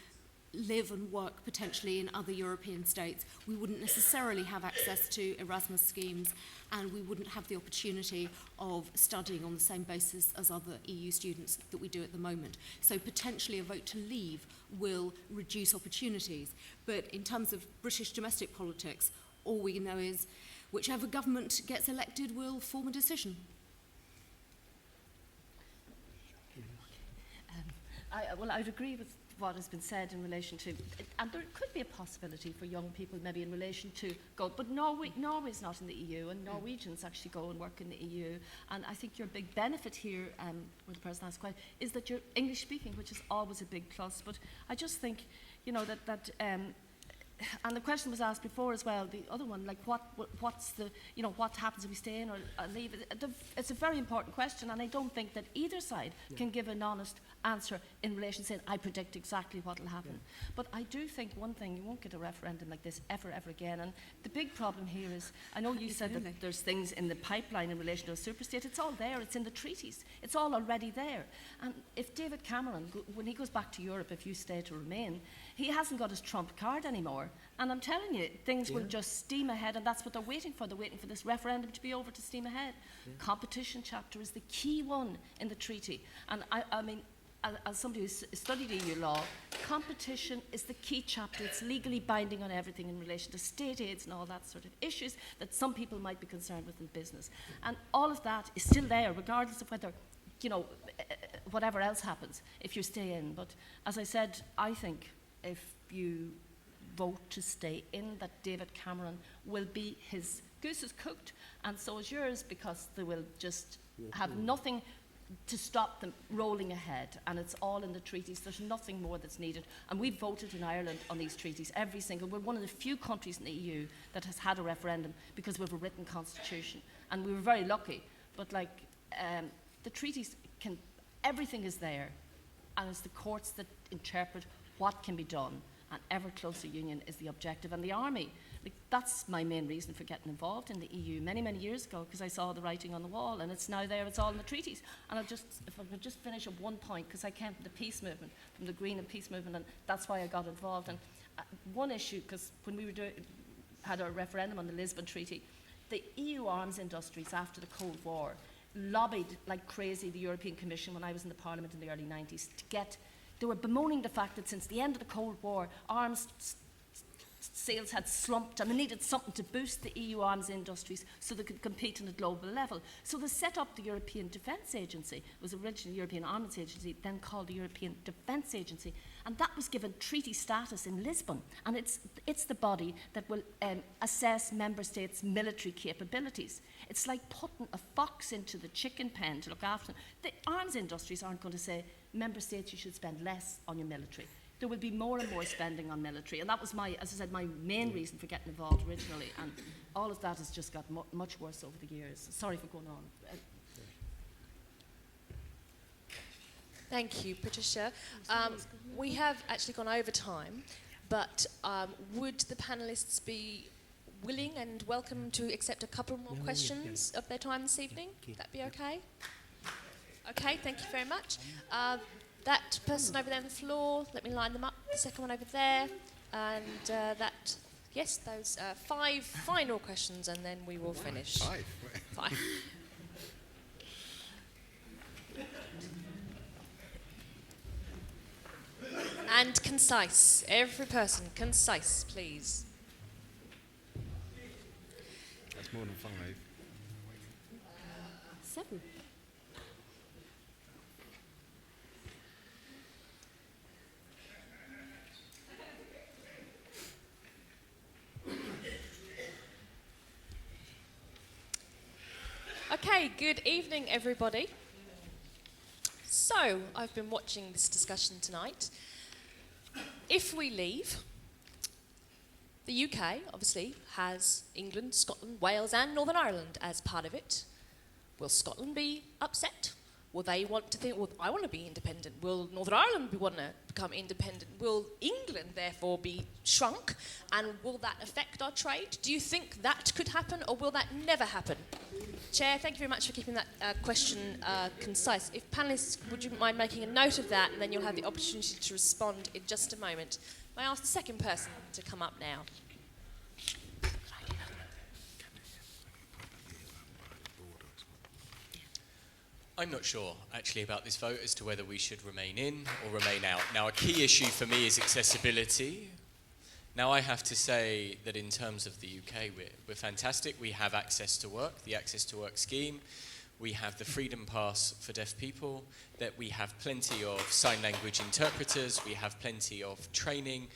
live and work potentially in other European states. We wouldn't necessarily have access to Erasmus schemes, and we wouldn't have the opportunity of studying on the same basis as other EU students that we do at the moment. So potentially a vote to leave will reduce opportunities. But in terms of British domestic politics, all we know is whichever government gets elected will form a decision. I'd agree with what has been said in relation to, and there could be a possibility for young people maybe in relation to go, but Norway's not in the EU, and Norwegians actually go and work in the EU, and I think your big benefit here, where the person asked question, is that you're English speaking, which is always a big plus. But I just think, and the question was asked before as well, the other one, like what's the, what happens if we stay in or leave? It's a very important question, and I don't think that either side can give an honest answer in relation to saying, I predict exactly what will happen. Yeah. But I do think one thing, you won't get a referendum like this ever again. And the big problem here is, I know you said that there's things in the pipeline in relation to a superstate. It's all there, it's in the treaties. It's all already there. And if David Cameron, when he goes back to Europe, if you stay to remain, he hasn't got his trump card anymore. more. And I'm telling you, things will just steam ahead, and that's what they're waiting for. They're waiting for this referendum to be over to steam ahead. Competition chapter is the key one in the treaty. And I mean, as somebody who's studied EU law, competition is the key chapter. It's legally binding on everything in relation to state aids and all that sort of issues that some people might be concerned with in business. And all of that is still there, regardless of whether, you know, whatever else happens, if you stay in. But as I said, I think if you vote to stay in, that David Cameron will be, his goose is cooked, and so is yours, because they will just have nothing to stop them rolling ahead, and it's all in the treaties. There's nothing more that's needed, and we voted in Ireland on these treaties, every single. We're one of the few countries in the EU that has had a referendum because we have a written constitution, and we were very lucky. But like the treaties can, everything is there, and it's the courts that interpret what can be done, and ever closer union is the objective. And the army, like, that's my main reason for getting involved in the EU many, many years ago, because I saw the writing on the wall, and it's now there, it's all in the treaties. And if I could just finish at one point, because I came from the peace movement, from the Green and Peace movement, and that's why I got involved. And one issue, because when we had a referendum on the Lisbon Treaty, the EU arms industries after the Cold War lobbied like crazy the European Commission when I was in the Parliament in the early 90s to get. They were bemoaning the fact that since the end of the Cold War, arms sales had slumped, and they needed something to boost the EU arms industries so they could compete on a global level. So they set up the European Defence Agency. It was originally the European Armaments Agency, then called the European Defence Agency, and that was given treaty status in Lisbon. And it's the body that will assess member states' military capabilities. It's like putting a fox into the chicken pen to look after them. The arms industries aren't going to say, member states, you should spend less on your military. There will be more and more spending on military, and that was my, as I said, my main reason for getting involved originally, and all of that has just got much worse over the years. Sorry for going on. Thank you, Patricia. We have actually gone over time, but would the panellists be willing and welcome to accept a couple more questions of their time this evening? Would that be okay? Okay, thank you very much. That person over there on the floor, let me line them up. The second one over there. And yes, those 5 final questions, and then we will finish. 5? 5. And concise. Every person, concise, please. That's more than 5. 7. Okay, good evening, everybody. So, I've been watching this discussion tonight. If we leave, the UK, obviously, has England, Scotland, Wales and Northern Ireland as part of it. Will Scotland be upset? Will they want to think, well, I want to be independent? Will Northern Ireland want to become independent? Will England, therefore, be shrunk? And will that affect our trade? Do you think that could happen, or will that never happen? Chair, thank you very much for keeping that question concise. If panellists, would you mind making a note of that, and then you'll have the opportunity to respond in just a moment. May I ask the second person to come up now? I'm not sure, actually, about this vote as to whether we should remain in or remain out. Now, a key issue for me is accessibility. Now, I have to say that in terms of the UK, we're fantastic. We have access to work, the Access to Work scheme. We have the Freedom Pass for deaf people, that we have plenty of sign language interpreters, we have plenty of training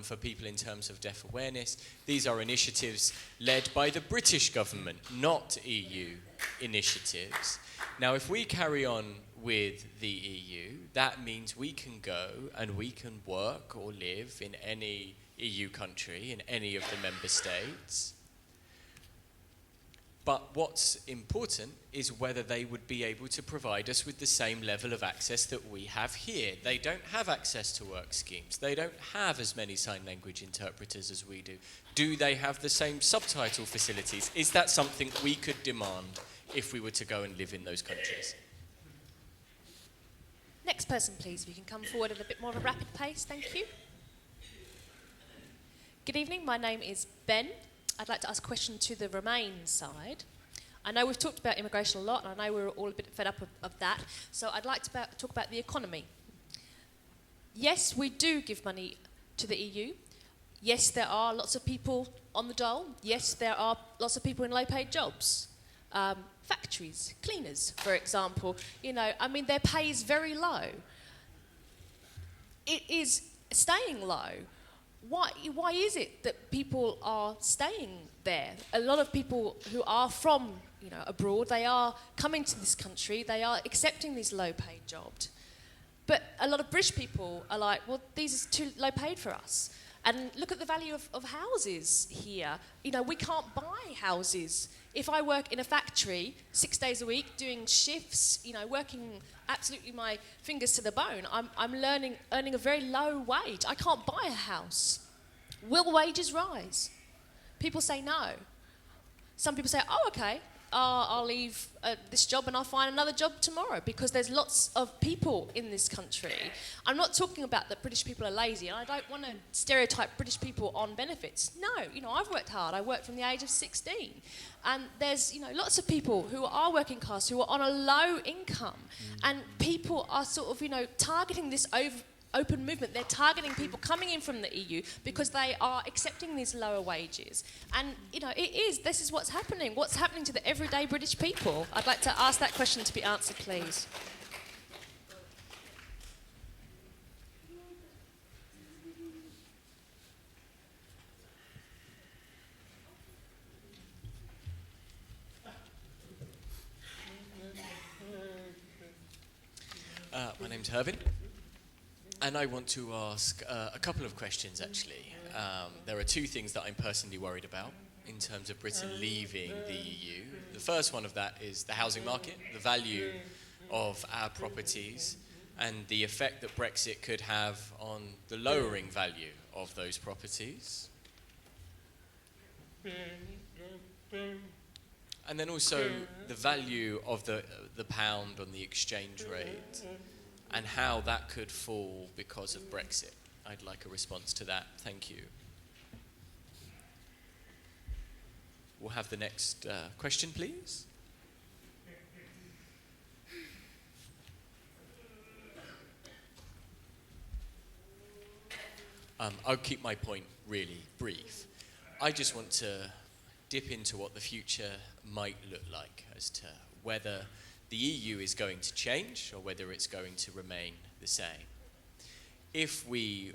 for people in terms of deaf awareness. These are initiatives led by the British government, not EU initiatives. Now, if we carry on with the EU, that means we can go and we can work or live in any EU country, in any of the member states. But what's important is whether they would be able to provide us with the same level of access that we have here. They don't have access to work schemes. They don't have as many sign language interpreters as we do. Do they have the same subtitle facilities? Is that something we could demand if we were to go and live in those countries? Next person, please. If you can come forward at a bit more of a rapid pace. Thank you. Good evening, my name is Ben. I'd like to ask a question to the Remain side. I know we've talked about immigration a lot, and I know we're all a bit fed up of that, so I'd like to talk about the economy. Yes, we do give money to the EU. Yes, there are lots of people on the dole. Yes, there are lots of people in low-paid jobs. Factories, cleaners, for example. You know, I mean, their pay is very low. It is staying low. Why is it that people are staying there? A lot of people who are from, you know, abroad, they are coming to this country, they are accepting these low-paid jobs. But a lot of British people are like, well, these are too low-paid for us. And look at the value of houses here. You know, we can't buy houses. If I work in a factory 6 days a week, doing shifts, you know, working absolutely my fingers to the bone, I'm earning a very low wage. I can't buy a house. Will wages rise? People say no. Some people say, oh, okay, I'll leave this job and I'll find another job tomorrow, because there's lots of people in this country. I'm not talking about that British people are lazy, and I don't want to stereotype British people on benefits. No, you know, I've worked hard. I worked from the age of 16. And there's, you know, lots of people who are working class, who are on a low income. And people are sort of, you know, targeting this open movement. They're targeting people coming in from the EU because they are accepting these lower wages. And, you know, this is what's happening. What's happening to the everyday British people? I'd like to ask that question to be answered, please. My name's Hervin, and I want to ask a couple of questions, actually. There are two things that I'm personally worried about in terms of Britain leaving the EU. The first one of that is the housing market, the value of our properties, and the effect that Brexit could have on the lowering value of those properties. And then also the value of the pound on the exchange rate, and how that could fall because of Brexit. I'd like a response to that. Thank you. We'll have the next question, please. I'll keep my point really brief. I just want to dip into what the future might look like, as to whether the EU is going to change or whether it's going to remain the same. If we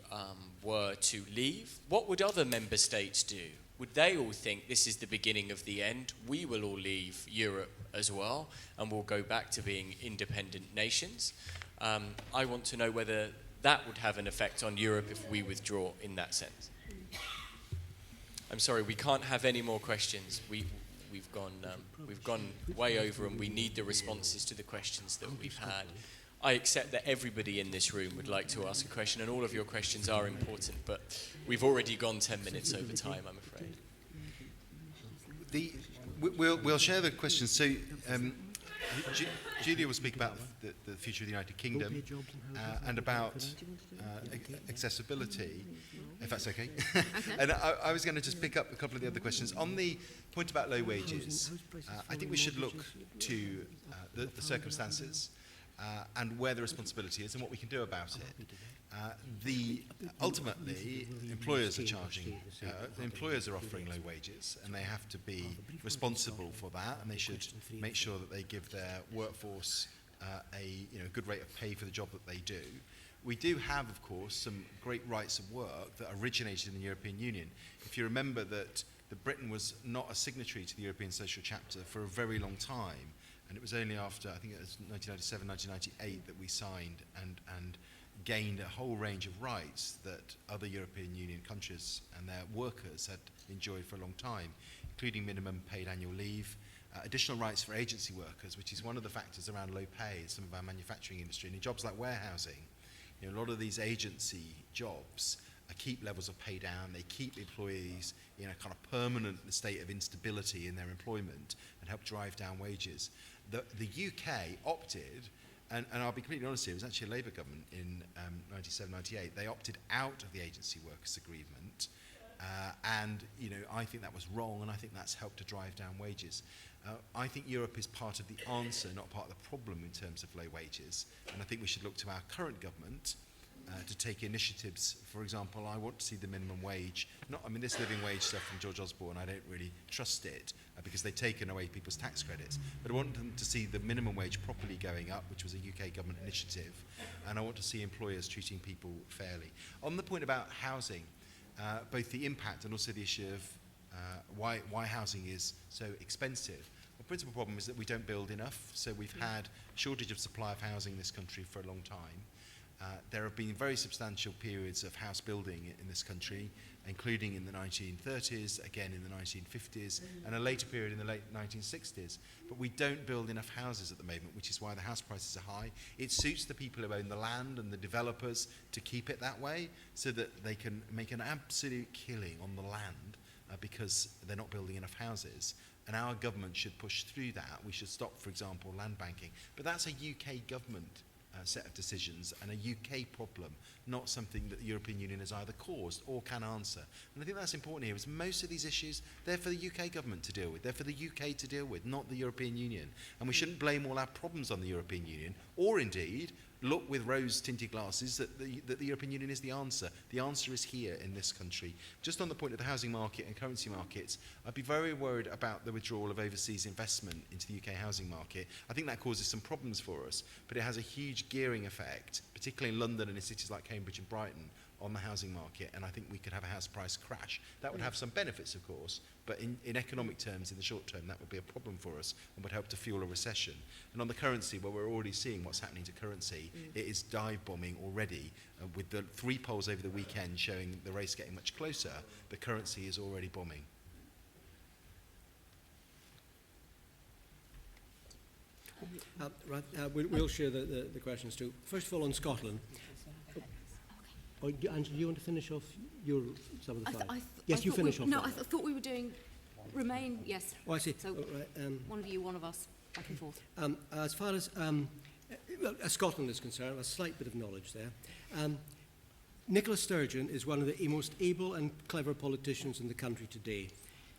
were to leave, what would other member states do? Would they all think this is the beginning of the end? We will all leave Europe as well, and we'll go back to being independent nations. I want to know whether that would have an effect on Europe if we withdraw in that sense. I'm sorry, we can't have any more questions. We've gone way over, and we need the responses to the questions that we've had. I accept that everybody in this room would like to ask a question, and all of your questions are important, but we've already gone 10 minutes over time, I'm afraid. We'll share the questions. So Julia will speak about the future of the United Kingdom and about accessibility, if that's okay. And I was going to just pick up a couple of the other questions. On the point about low wages, I think we should look to the circumstances and where the responsibility is and what we can do about it. Ultimately, employers are charging, employers are offering low wages, and they have to be responsible for that, and they should make sure that they give their workforce a good rate of pay for the job that they do. We do have, of course, some great rights of work that originated in the European Union. If you remember that Britain was not a signatory to the European Social Chapter for a very long time, and it was only after, I think it was 1997, 1998, that we signed and gained a whole range of rights that other European Union countries and their workers had enjoyed for a long time, including minimum paid annual leave, additional rights for agency workers, which is one of the factors around low pay in some of our manufacturing industry. And in jobs like warehousing, a lot of these agency jobs keep levels of pay down, they keep employees in a kind of permanent state of instability in their employment and help drive down wages. The UK opted, and I'll be completely honest here, it was actually a Labour government in 97, 98, they opted out of the agency workers agreement And, you know, I think that was wrong, and I think that's helped to drive down wages. I think Europe is part of the answer, not part of the problem in terms of low wages. And I think we should look to our current government to take initiatives. For example, I want to see the minimum wage. This living wage stuff from George Osborne, I don't really trust it because they've taken away people's tax credits. But I want them to see the minimum wage properly going up, which was a UK government initiative. And I want to see employers treating people fairly. On the point about housing, both the impact and also the issue of why housing is so expensive. The principal problem is that we don't build enough. So we've had a shortage of supply of housing in this country for a long time. There have been very substantial periods of house building in this country, including in the 1930s, again in the 1950s, and a later period in the late 1960s. But we don't build enough houses at the moment, which is why the house prices are high. It suits the people who own the land and the developers to keep it that way so that they can make an absolute killing on the land because they're not building enough houses. And our government should push through that. We should stop, for example, land banking. But that's a UK government set of decisions and a UK problem, not something that the European Union has either caused or can answer. And I think that's important here, is most of these issues, they're for the UK government to deal with. They're for the UK to deal with, not the European Union. And we shouldn't blame all our problems on the European Union, or indeed look with rose-tinted glasses that the European Union is the answer. The answer is here in this country. Just on the point of the housing market and currency markets, I'd be very worried about the withdrawal of overseas investment into the UK housing market. I think that causes some problems for us, but it has a huge gearing effect, particularly in London and in cities like Cambridge and Brighton, on the housing market, and I think we could have a house price crash. That would have some benefits, of course, but in economic terms, in the short term, that would be a problem for us and would help to fuel a recession. And on the currency, well, we're already seeing what's happening to currency. It is dive bombing already, with the 3 polls over the weekend showing the race getting much closer. The currency is already bombing. We'll share the questions too. First of all, on Scotland. Oh, Angela, do you want to finish off some of the five? Yes, you finish off. No, I thought we were doing Remain, yes. Oh, I see. So one of you, one of us, back and forth. As far as Scotland is concerned, a slight bit of knowledge there. Nicola Sturgeon is one of the most able and clever politicians in the country today.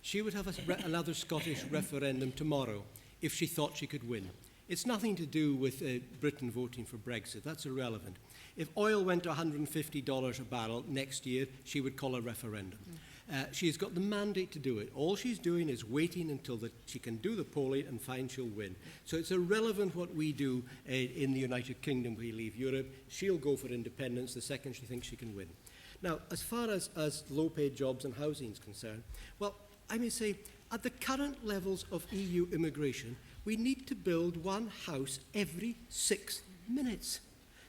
She would have another Scottish referendum tomorrow if she thought she could win. It's nothing to do with Britain voting for Brexit. That's irrelevant. If oil went to $150 a barrel next year, she would call a referendum. She's got the mandate to do it. All she's doing is waiting until she can do the polling and find she'll win. So it's irrelevant what we do in the United Kingdom. We leave Europe. She'll go for independence the second she thinks she can win. Now, as far as low-paid jobs and housing is concerned, well, I may say, at the current levels of EU immigration, we need to build one house every 6 minutes.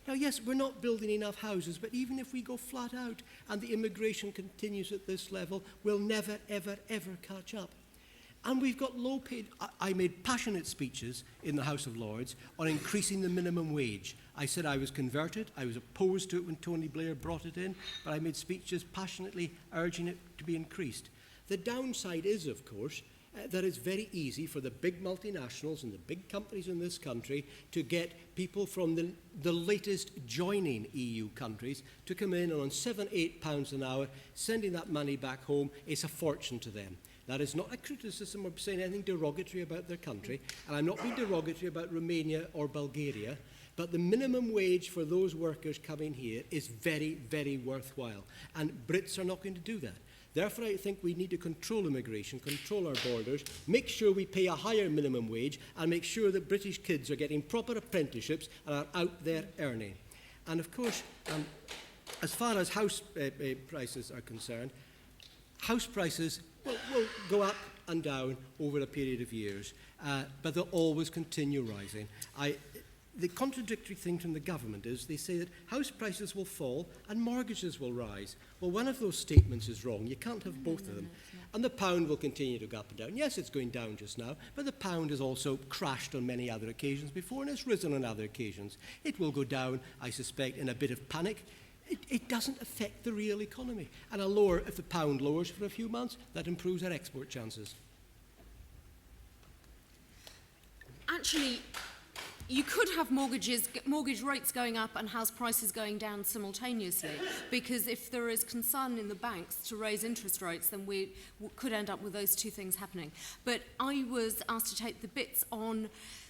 Now, yes, we're not building enough houses, but even if we go flat out and the immigration continues at this level, we'll never, ever, ever catch up. And we've got low-paid. I made passionate speeches in the House of Lords on increasing the minimum wage. I said I was converted. I was opposed to it when Tony Blair brought it in, but I made speeches passionately urging it to be increased. The downside is, of course, that it's very easy for the big multinationals and the big companies in this country to get people from the latest joining EU countries to come in on £7-8 an hour, sending that money back home. It's a fortune to them. That is not a criticism or saying anything derogatory about their country, and I'm not being derogatory about Romania or Bulgaria, but the minimum wage for those workers coming here is very, very worthwhile, and Brits are not going to do that. Therefore, I think we need to control immigration, control our borders, make sure we pay a higher minimum wage, and make sure that British kids are getting proper apprenticeships and are out there earning. And of course, as far as house prices are concerned, house prices will go up and down over a period of years, but they'll always continue rising. The contradictory thing from the government is they say that house prices will fall and mortgages will rise. Well, one of those statements is wrong. You can't have both of them. And the pound will continue to go up and down. Yes, it's going down just now, but the pound has also crashed on many other occasions before and it's risen on other occasions. It will go down, I suspect, in a bit of panic. It doesn't affect the real economy. And if the pound lowers for a few months, that improves our export chances. Actually, you could have mortgage rates going up and house prices going down simultaneously, because if there is concern in the banks to raise interest rates, then we could end up with those two things happening. But I was asked to take the bits on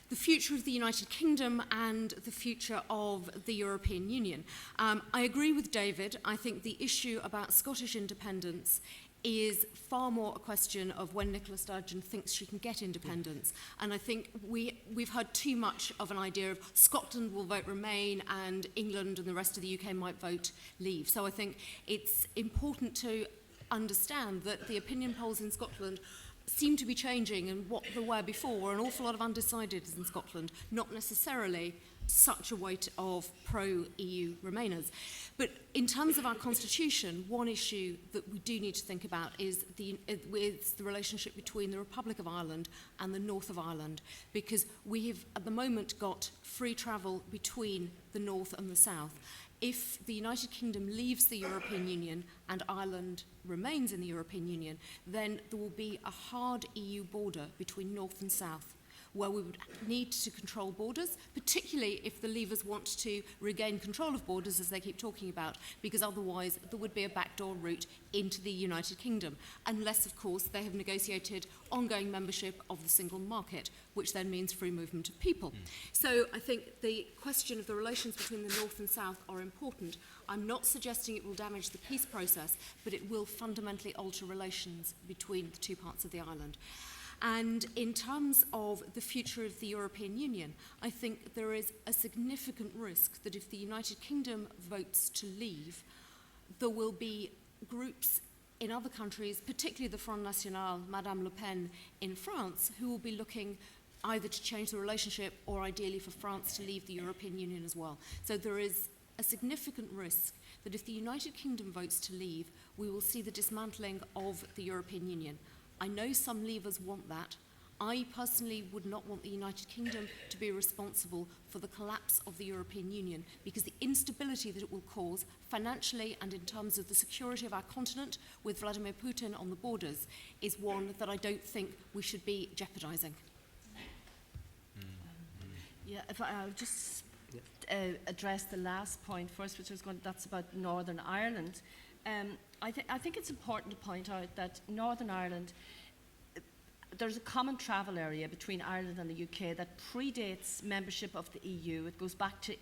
the future of the United Kingdom and the future of the European Union. I agree with David. I think the issue about Scottish independence is far more a question of when Nicola Sturgeon thinks she can get independence. And I think we've heard too much of an idea of Scotland will vote Remain and England and the rest of the UK might vote Leave. So I think it's important to understand that the opinion polls in Scotland seem to be changing, and what there were before were an awful lot of undecideds in Scotland, not necessarily such a weight of pro-EU Remainers. But in terms of our constitution, one issue that we do need to think about is the relationship between the Republic of Ireland and the North of Ireland, because we have at the moment got free travel between the North and the South. If the United Kingdom leaves the European Union and Ireland remains in the European Union, then there will be a hard EU border between North and South, where we would need to control borders, particularly if the Leavers want to regain control of borders, as they keep talking about, because otherwise there would be a backdoor route into the United Kingdom, unless, of course, they have negotiated ongoing membership of the single market, which then means free movement of people. So I think the question of the relations between the North and South are important. I'm not suggesting it will damage the peace process, but it will fundamentally alter relations between the two parts of the island. And in terms of the future of the European Union, I think there is a significant risk that if the United Kingdom votes to leave, there will be groups in other countries, particularly the Front National, Madame Le Pen in France, who will be looking either to change the relationship or ideally for France to leave the European Union as well. So there is a significant risk that if the United Kingdom votes to leave, we will see the dismantling of the European Union. I know some Leavers want that. I personally would not want the United Kingdom to be responsible for the collapse of the European Union, because the instability that it will cause financially and in terms of the security of our continent with Vladimir Putin on the borders is one that I don't think we should be jeopardising. Yeah, if I'll just address the last point first, which was that's about Northern Ireland. I think it's important to point out that Northern Ireland, there's a common travel area between Ireland and the UK that predates membership of the EU. It goes back to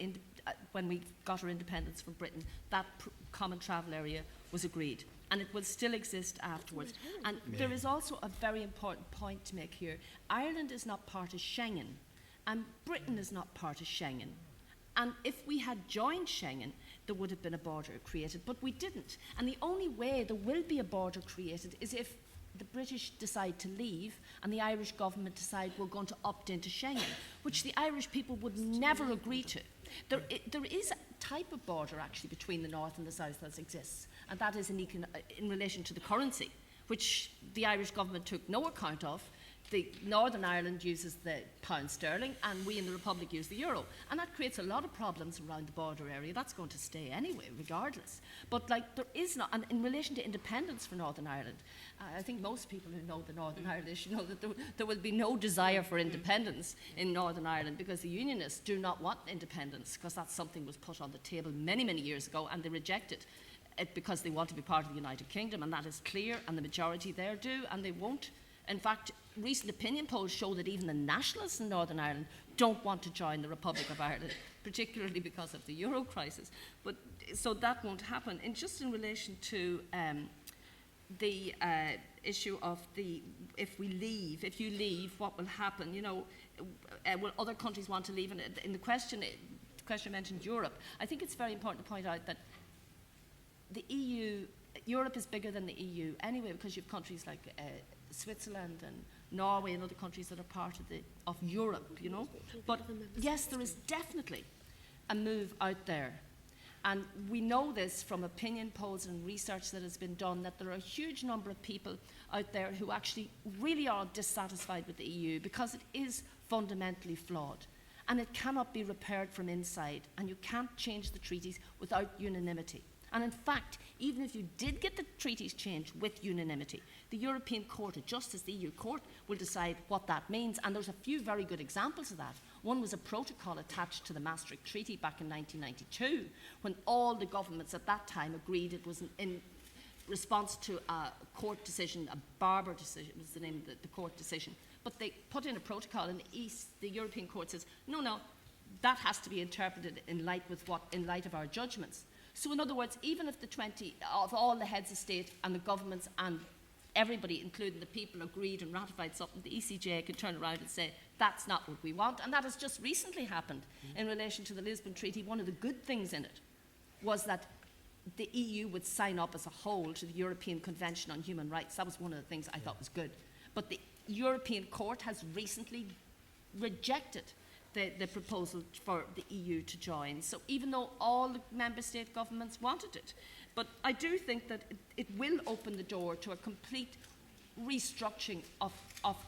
when we got our independence from Britain. That common travel area was agreed, and it will still exist afterwards. And there is also a very important point to make here. Ireland is not part of Schengen, and Britain is not part of Schengen. And if we had joined Schengen, there would have been a border created, but we didn't. And the only way there will be a border created is if the British decide to leave and the Irish government decide we're going to opt into Schengen, which the Irish people would never agree to. There is a type of border actually between the North and the South that exists, and that is in relation to the currency, which the Irish government took no account of. The Northern Ireland uses the pound sterling, and we in the Republic use the euro. And that creates a lot of problems around the border area. That's going to stay anyway, regardless. But there is not, and in relation to independence for Northern Ireland, I think most people who know the Northern Irish know that there will be no desire for independence in Northern Ireland, because the Unionists do not want independence, because that's something was put on the table many, many years ago, and they rejected it because they want to be part of the United Kingdom, and that is clear, and the majority there do, and they won't. In fact, recent opinion polls show that even the nationalists in Northern Ireland don't want to join the Republic of Ireland, particularly because of the euro crisis. But so that won't happen. And just in relation to the issue of if you leave, what will happen? You know, will other countries want to leave? And in the question mentioned Europe. I think it's very important to point out that the EU, Europe is bigger than the EU anyway, because you have countries like Switzerland and Norway and other countries that are part of Europe, you know. But yes, there is definitely a move out there. And we know this from opinion polls and research that has been done, that there are a huge number of people out there who actually really are dissatisfied with the EU because it is fundamentally flawed. And it cannot be repaired from inside, and you can't change the treaties without unanimity. And in fact, even if you did get the treaties changed with unanimity, the European Court of Justice, the EU Court, will decide what that means. And there's a few very good examples of that. One was a protocol attached to the Maastricht Treaty back in 1992, when all the governments at that time agreed it was in response to a court decision, a Barber decision was the name of the court decision. But they put in a protocol, and the European Court says, no, that has to be interpreted in light of our judgments. So in other words, even if all the heads of state and the governments and everybody, including the people, agreed and ratified something, the ECJ can turn around and say, that's not what we want. And that has just recently happened in relation to the Lisbon Treaty. One of the good things in it was that the EU would sign up as a whole to the European Convention on Human Rights. That was one of the things I thought was good. But the European Court has recently rejected the proposal for the EU to join. So even though all the member state governments wanted it, but I do think that it will open the door to a complete restructuring of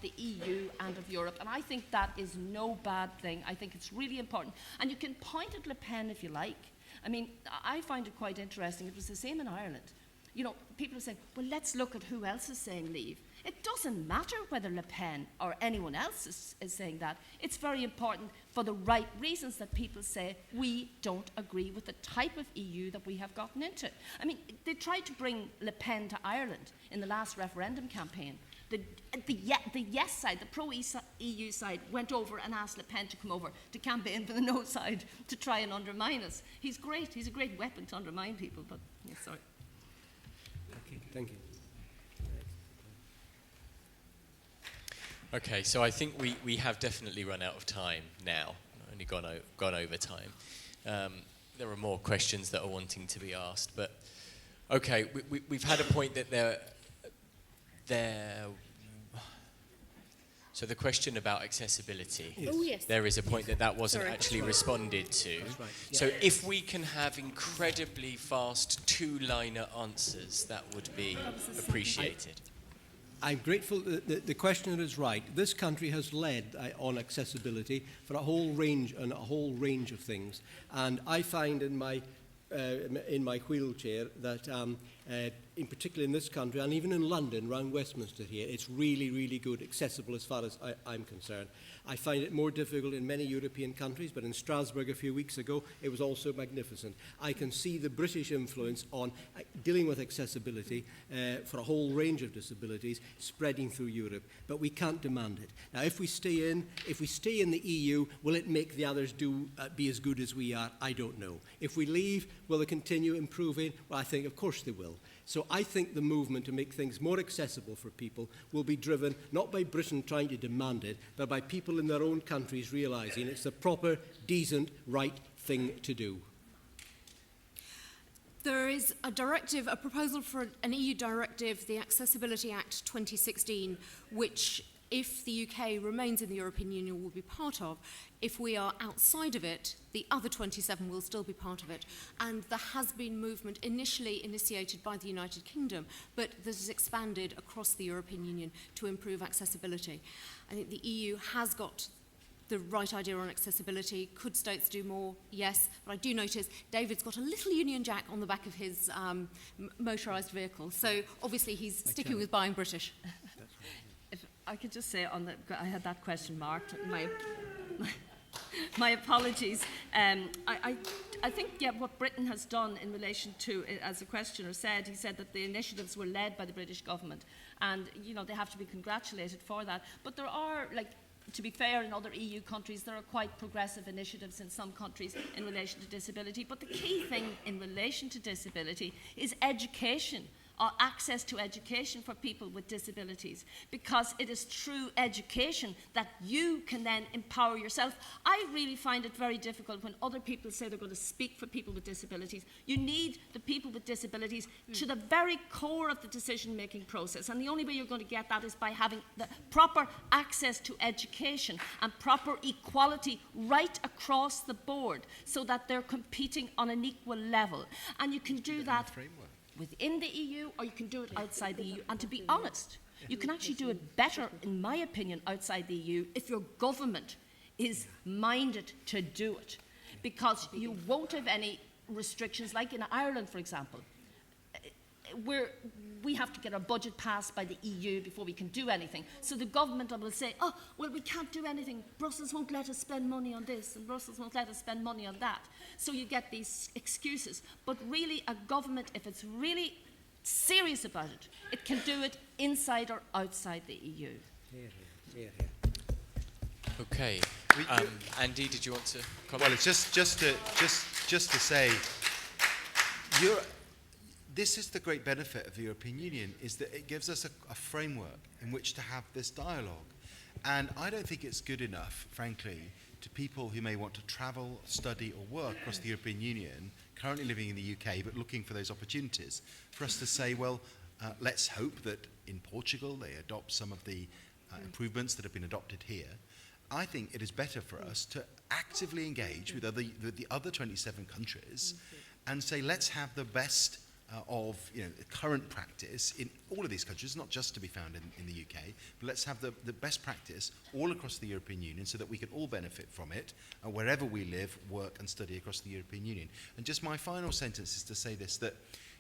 the EU and of Europe, and I think that is no bad thing. I think it's really important. And you can point at Le Pen if you like. I mean, I find it quite interesting. It was the same in Ireland. You know, people are saying, well, let's look at who else is saying leave. It doesn't matter whether Le Pen or anyone else is saying that. It's very important for the right reasons that people say we don't agree with the type of EU that we have gotten into. I mean, they tried to bring Le Pen to Ireland in the last referendum campaign. The yes side, the pro-EU side, went over and asked Le Pen to come over to campaign for the no side to try and undermine us. He's great. He's a great weapon to undermine people, but yeah, sorry. Okay, thank you. Okay, so I think we have definitely run out of time now. Only gone over time. There are more questions that are wanting to be asked, but okay, we've had a point that so the question about accessibility. Yes. Oh, yes. There is a point that wasn't Sorry. actually responded to. That's right. Yeah. So if we can have incredibly fast two-liner answers, that would be appreciated. I'm grateful that the questioner is right. This country has led on accessibility for a whole range of things, and I find in my wheelchair that, in particular in this country and even in London, around Westminster here, it's really, really good, accessible as far as I'm concerned. I find it more difficult in many European countries, but in Strasbourg a few weeks ago, it was also magnificent. I can see the British influence on dealing with accessibility for a whole range of disabilities spreading through Europe, but we can't demand it. Now, if we stay in the EU, will it make the others be as good as we are? I don't know. If we leave, will they continue improving? Well, I think, of course, they will. So I think the movement to make things more accessible for people will be driven not by Britain trying to demand it, but by people in their own countries realising it's the proper, decent, right thing to do. There is a proposal for an EU directive, the Accessibility Act 2016, which, if the UK remains in the European Union, will be part of. If we are outside of it, the other 27 will still be part of it. And there has been movement initially initiated by the United Kingdom, but that has expanded across the European Union to improve accessibility. I think the EU has got the right idea on accessibility. Could states do more? Yes. But I do notice David's got a little Union Jack on the back of his motorised vehicle. So obviously he's sticking with buying British. If I could just say I had that question marked. My apologies. I think, yeah, what Britain has done in relation to, as the questioner said, he said that the initiatives were led by the British government, and you know they have to be congratulated for that. But there are, like, to be fair, in other EU countries, there are quite progressive initiatives in some countries in relation to disability. But the key thing in relation to disability is education. Access to education for people with disabilities, because it is through education that you can then empower yourself. I really find it very difficult when other people say they're going to speak for people with disabilities. You need the people with disabilities to the very core of the decision-making process, and the only way you're going to get that is by having the proper access to education and proper equality right across the board, so that they're competing on an equal level. And you can do that within the EU, or you can do it outside the EU. And to be honest, you can actually do it better, in my opinion, outside the EU if your government is minded to do it, because you won't have any restrictions, like in Ireland, for example. we have to get our budget passed by the EU before we can do anything. So the government will say, oh, well, we can't do anything. Brussels won't let us spend money on this, and Brussels won't let us spend money on that. So you get these excuses. But really, a government, if it's really serious about it, it can do it inside or outside the EU. Okay. Andy, did you want to comment? Well, it's just to say, this is the great benefit of the European Union, is that it gives us a framework in which to have this dialogue. And I don't think it's good enough, frankly, to people who may want to travel, study or work across the European Union, currently living in the UK but looking for those opportunities, for us to say, well, let's hope that in Portugal they adopt some of the improvements that have been adopted here. I think it is better for us to actively engage with the other 27 countries and say, let's have the best of current practice in all of these countries, not just to be found in the UK, but let's have the best practice all across the European Union so that we can all benefit from it wherever we live, work and study across the European Union. And just my final sentence is to say this, that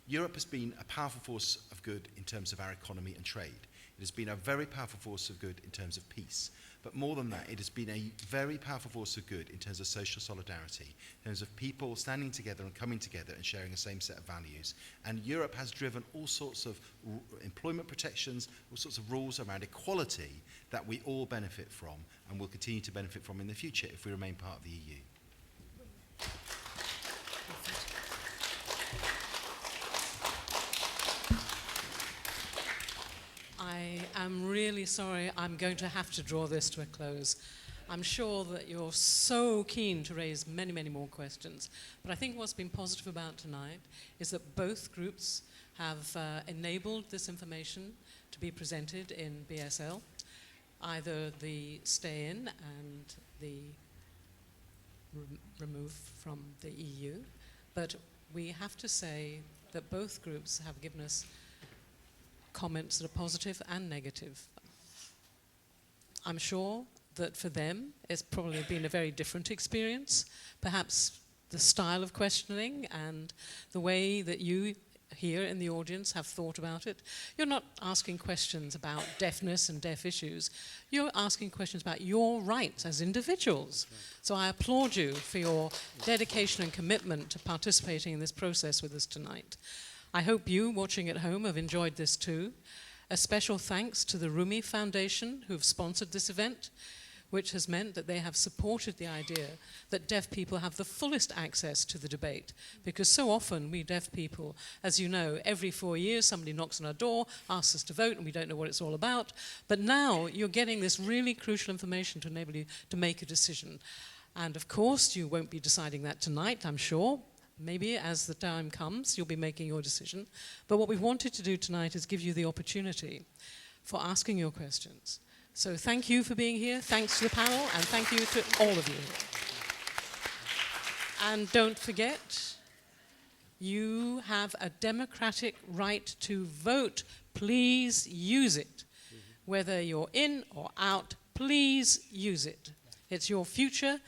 Europe has been a powerful force of good in terms of our economy and trade. It has been a very powerful force of good in terms of peace. But more than that, it has been a very powerful force of good in terms of social solidarity, in terms of people standing together and coming together and sharing the same set of values. And Europe has driven all sorts of employment protections, all sorts of rules around equality that we all benefit from and will continue to benefit from in the future if we remain part of the EU. I am really sorry, I'm going to have to draw this to a close. I'm sure that you're so keen to raise many, many more questions, but I think what's been positive about tonight is that both groups have enabled this information to be presented in BSL, either the stay-in and the remove from the EU, but we have to say that both groups have given us comments that are positive and negative. I'm sure that for them it's probably been a very different experience. Perhaps the style of questioning and the way that you here in the audience have thought about it. You're not asking questions about deafness and deaf issues. You're asking questions about your rights as individuals. So I applaud you for your dedication and commitment to participating in this process with us tonight. I hope you, watching at home, have enjoyed this too. A special thanks to the Rumi Foundation, who've sponsored this event, which has meant that they have supported the idea that deaf people have the fullest access to the debate. Because so often we deaf people, as you know, every 4 years somebody knocks on our door, asks us to vote, and we don't know what it's all about. But now you're getting this really crucial information to enable you to make a decision. And of course, you won't be deciding that tonight, I'm sure. Maybe as the time comes, you'll be making your decision. But what we've wanted to do tonight is give you the opportunity for asking your questions. So thank you for being here, thanks to the panel, and thank you to all of you. And don't forget, you have a democratic right to vote. Please use it. Whether you're in or out, please use it. It's your future,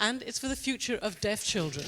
and it's for the future of deaf children.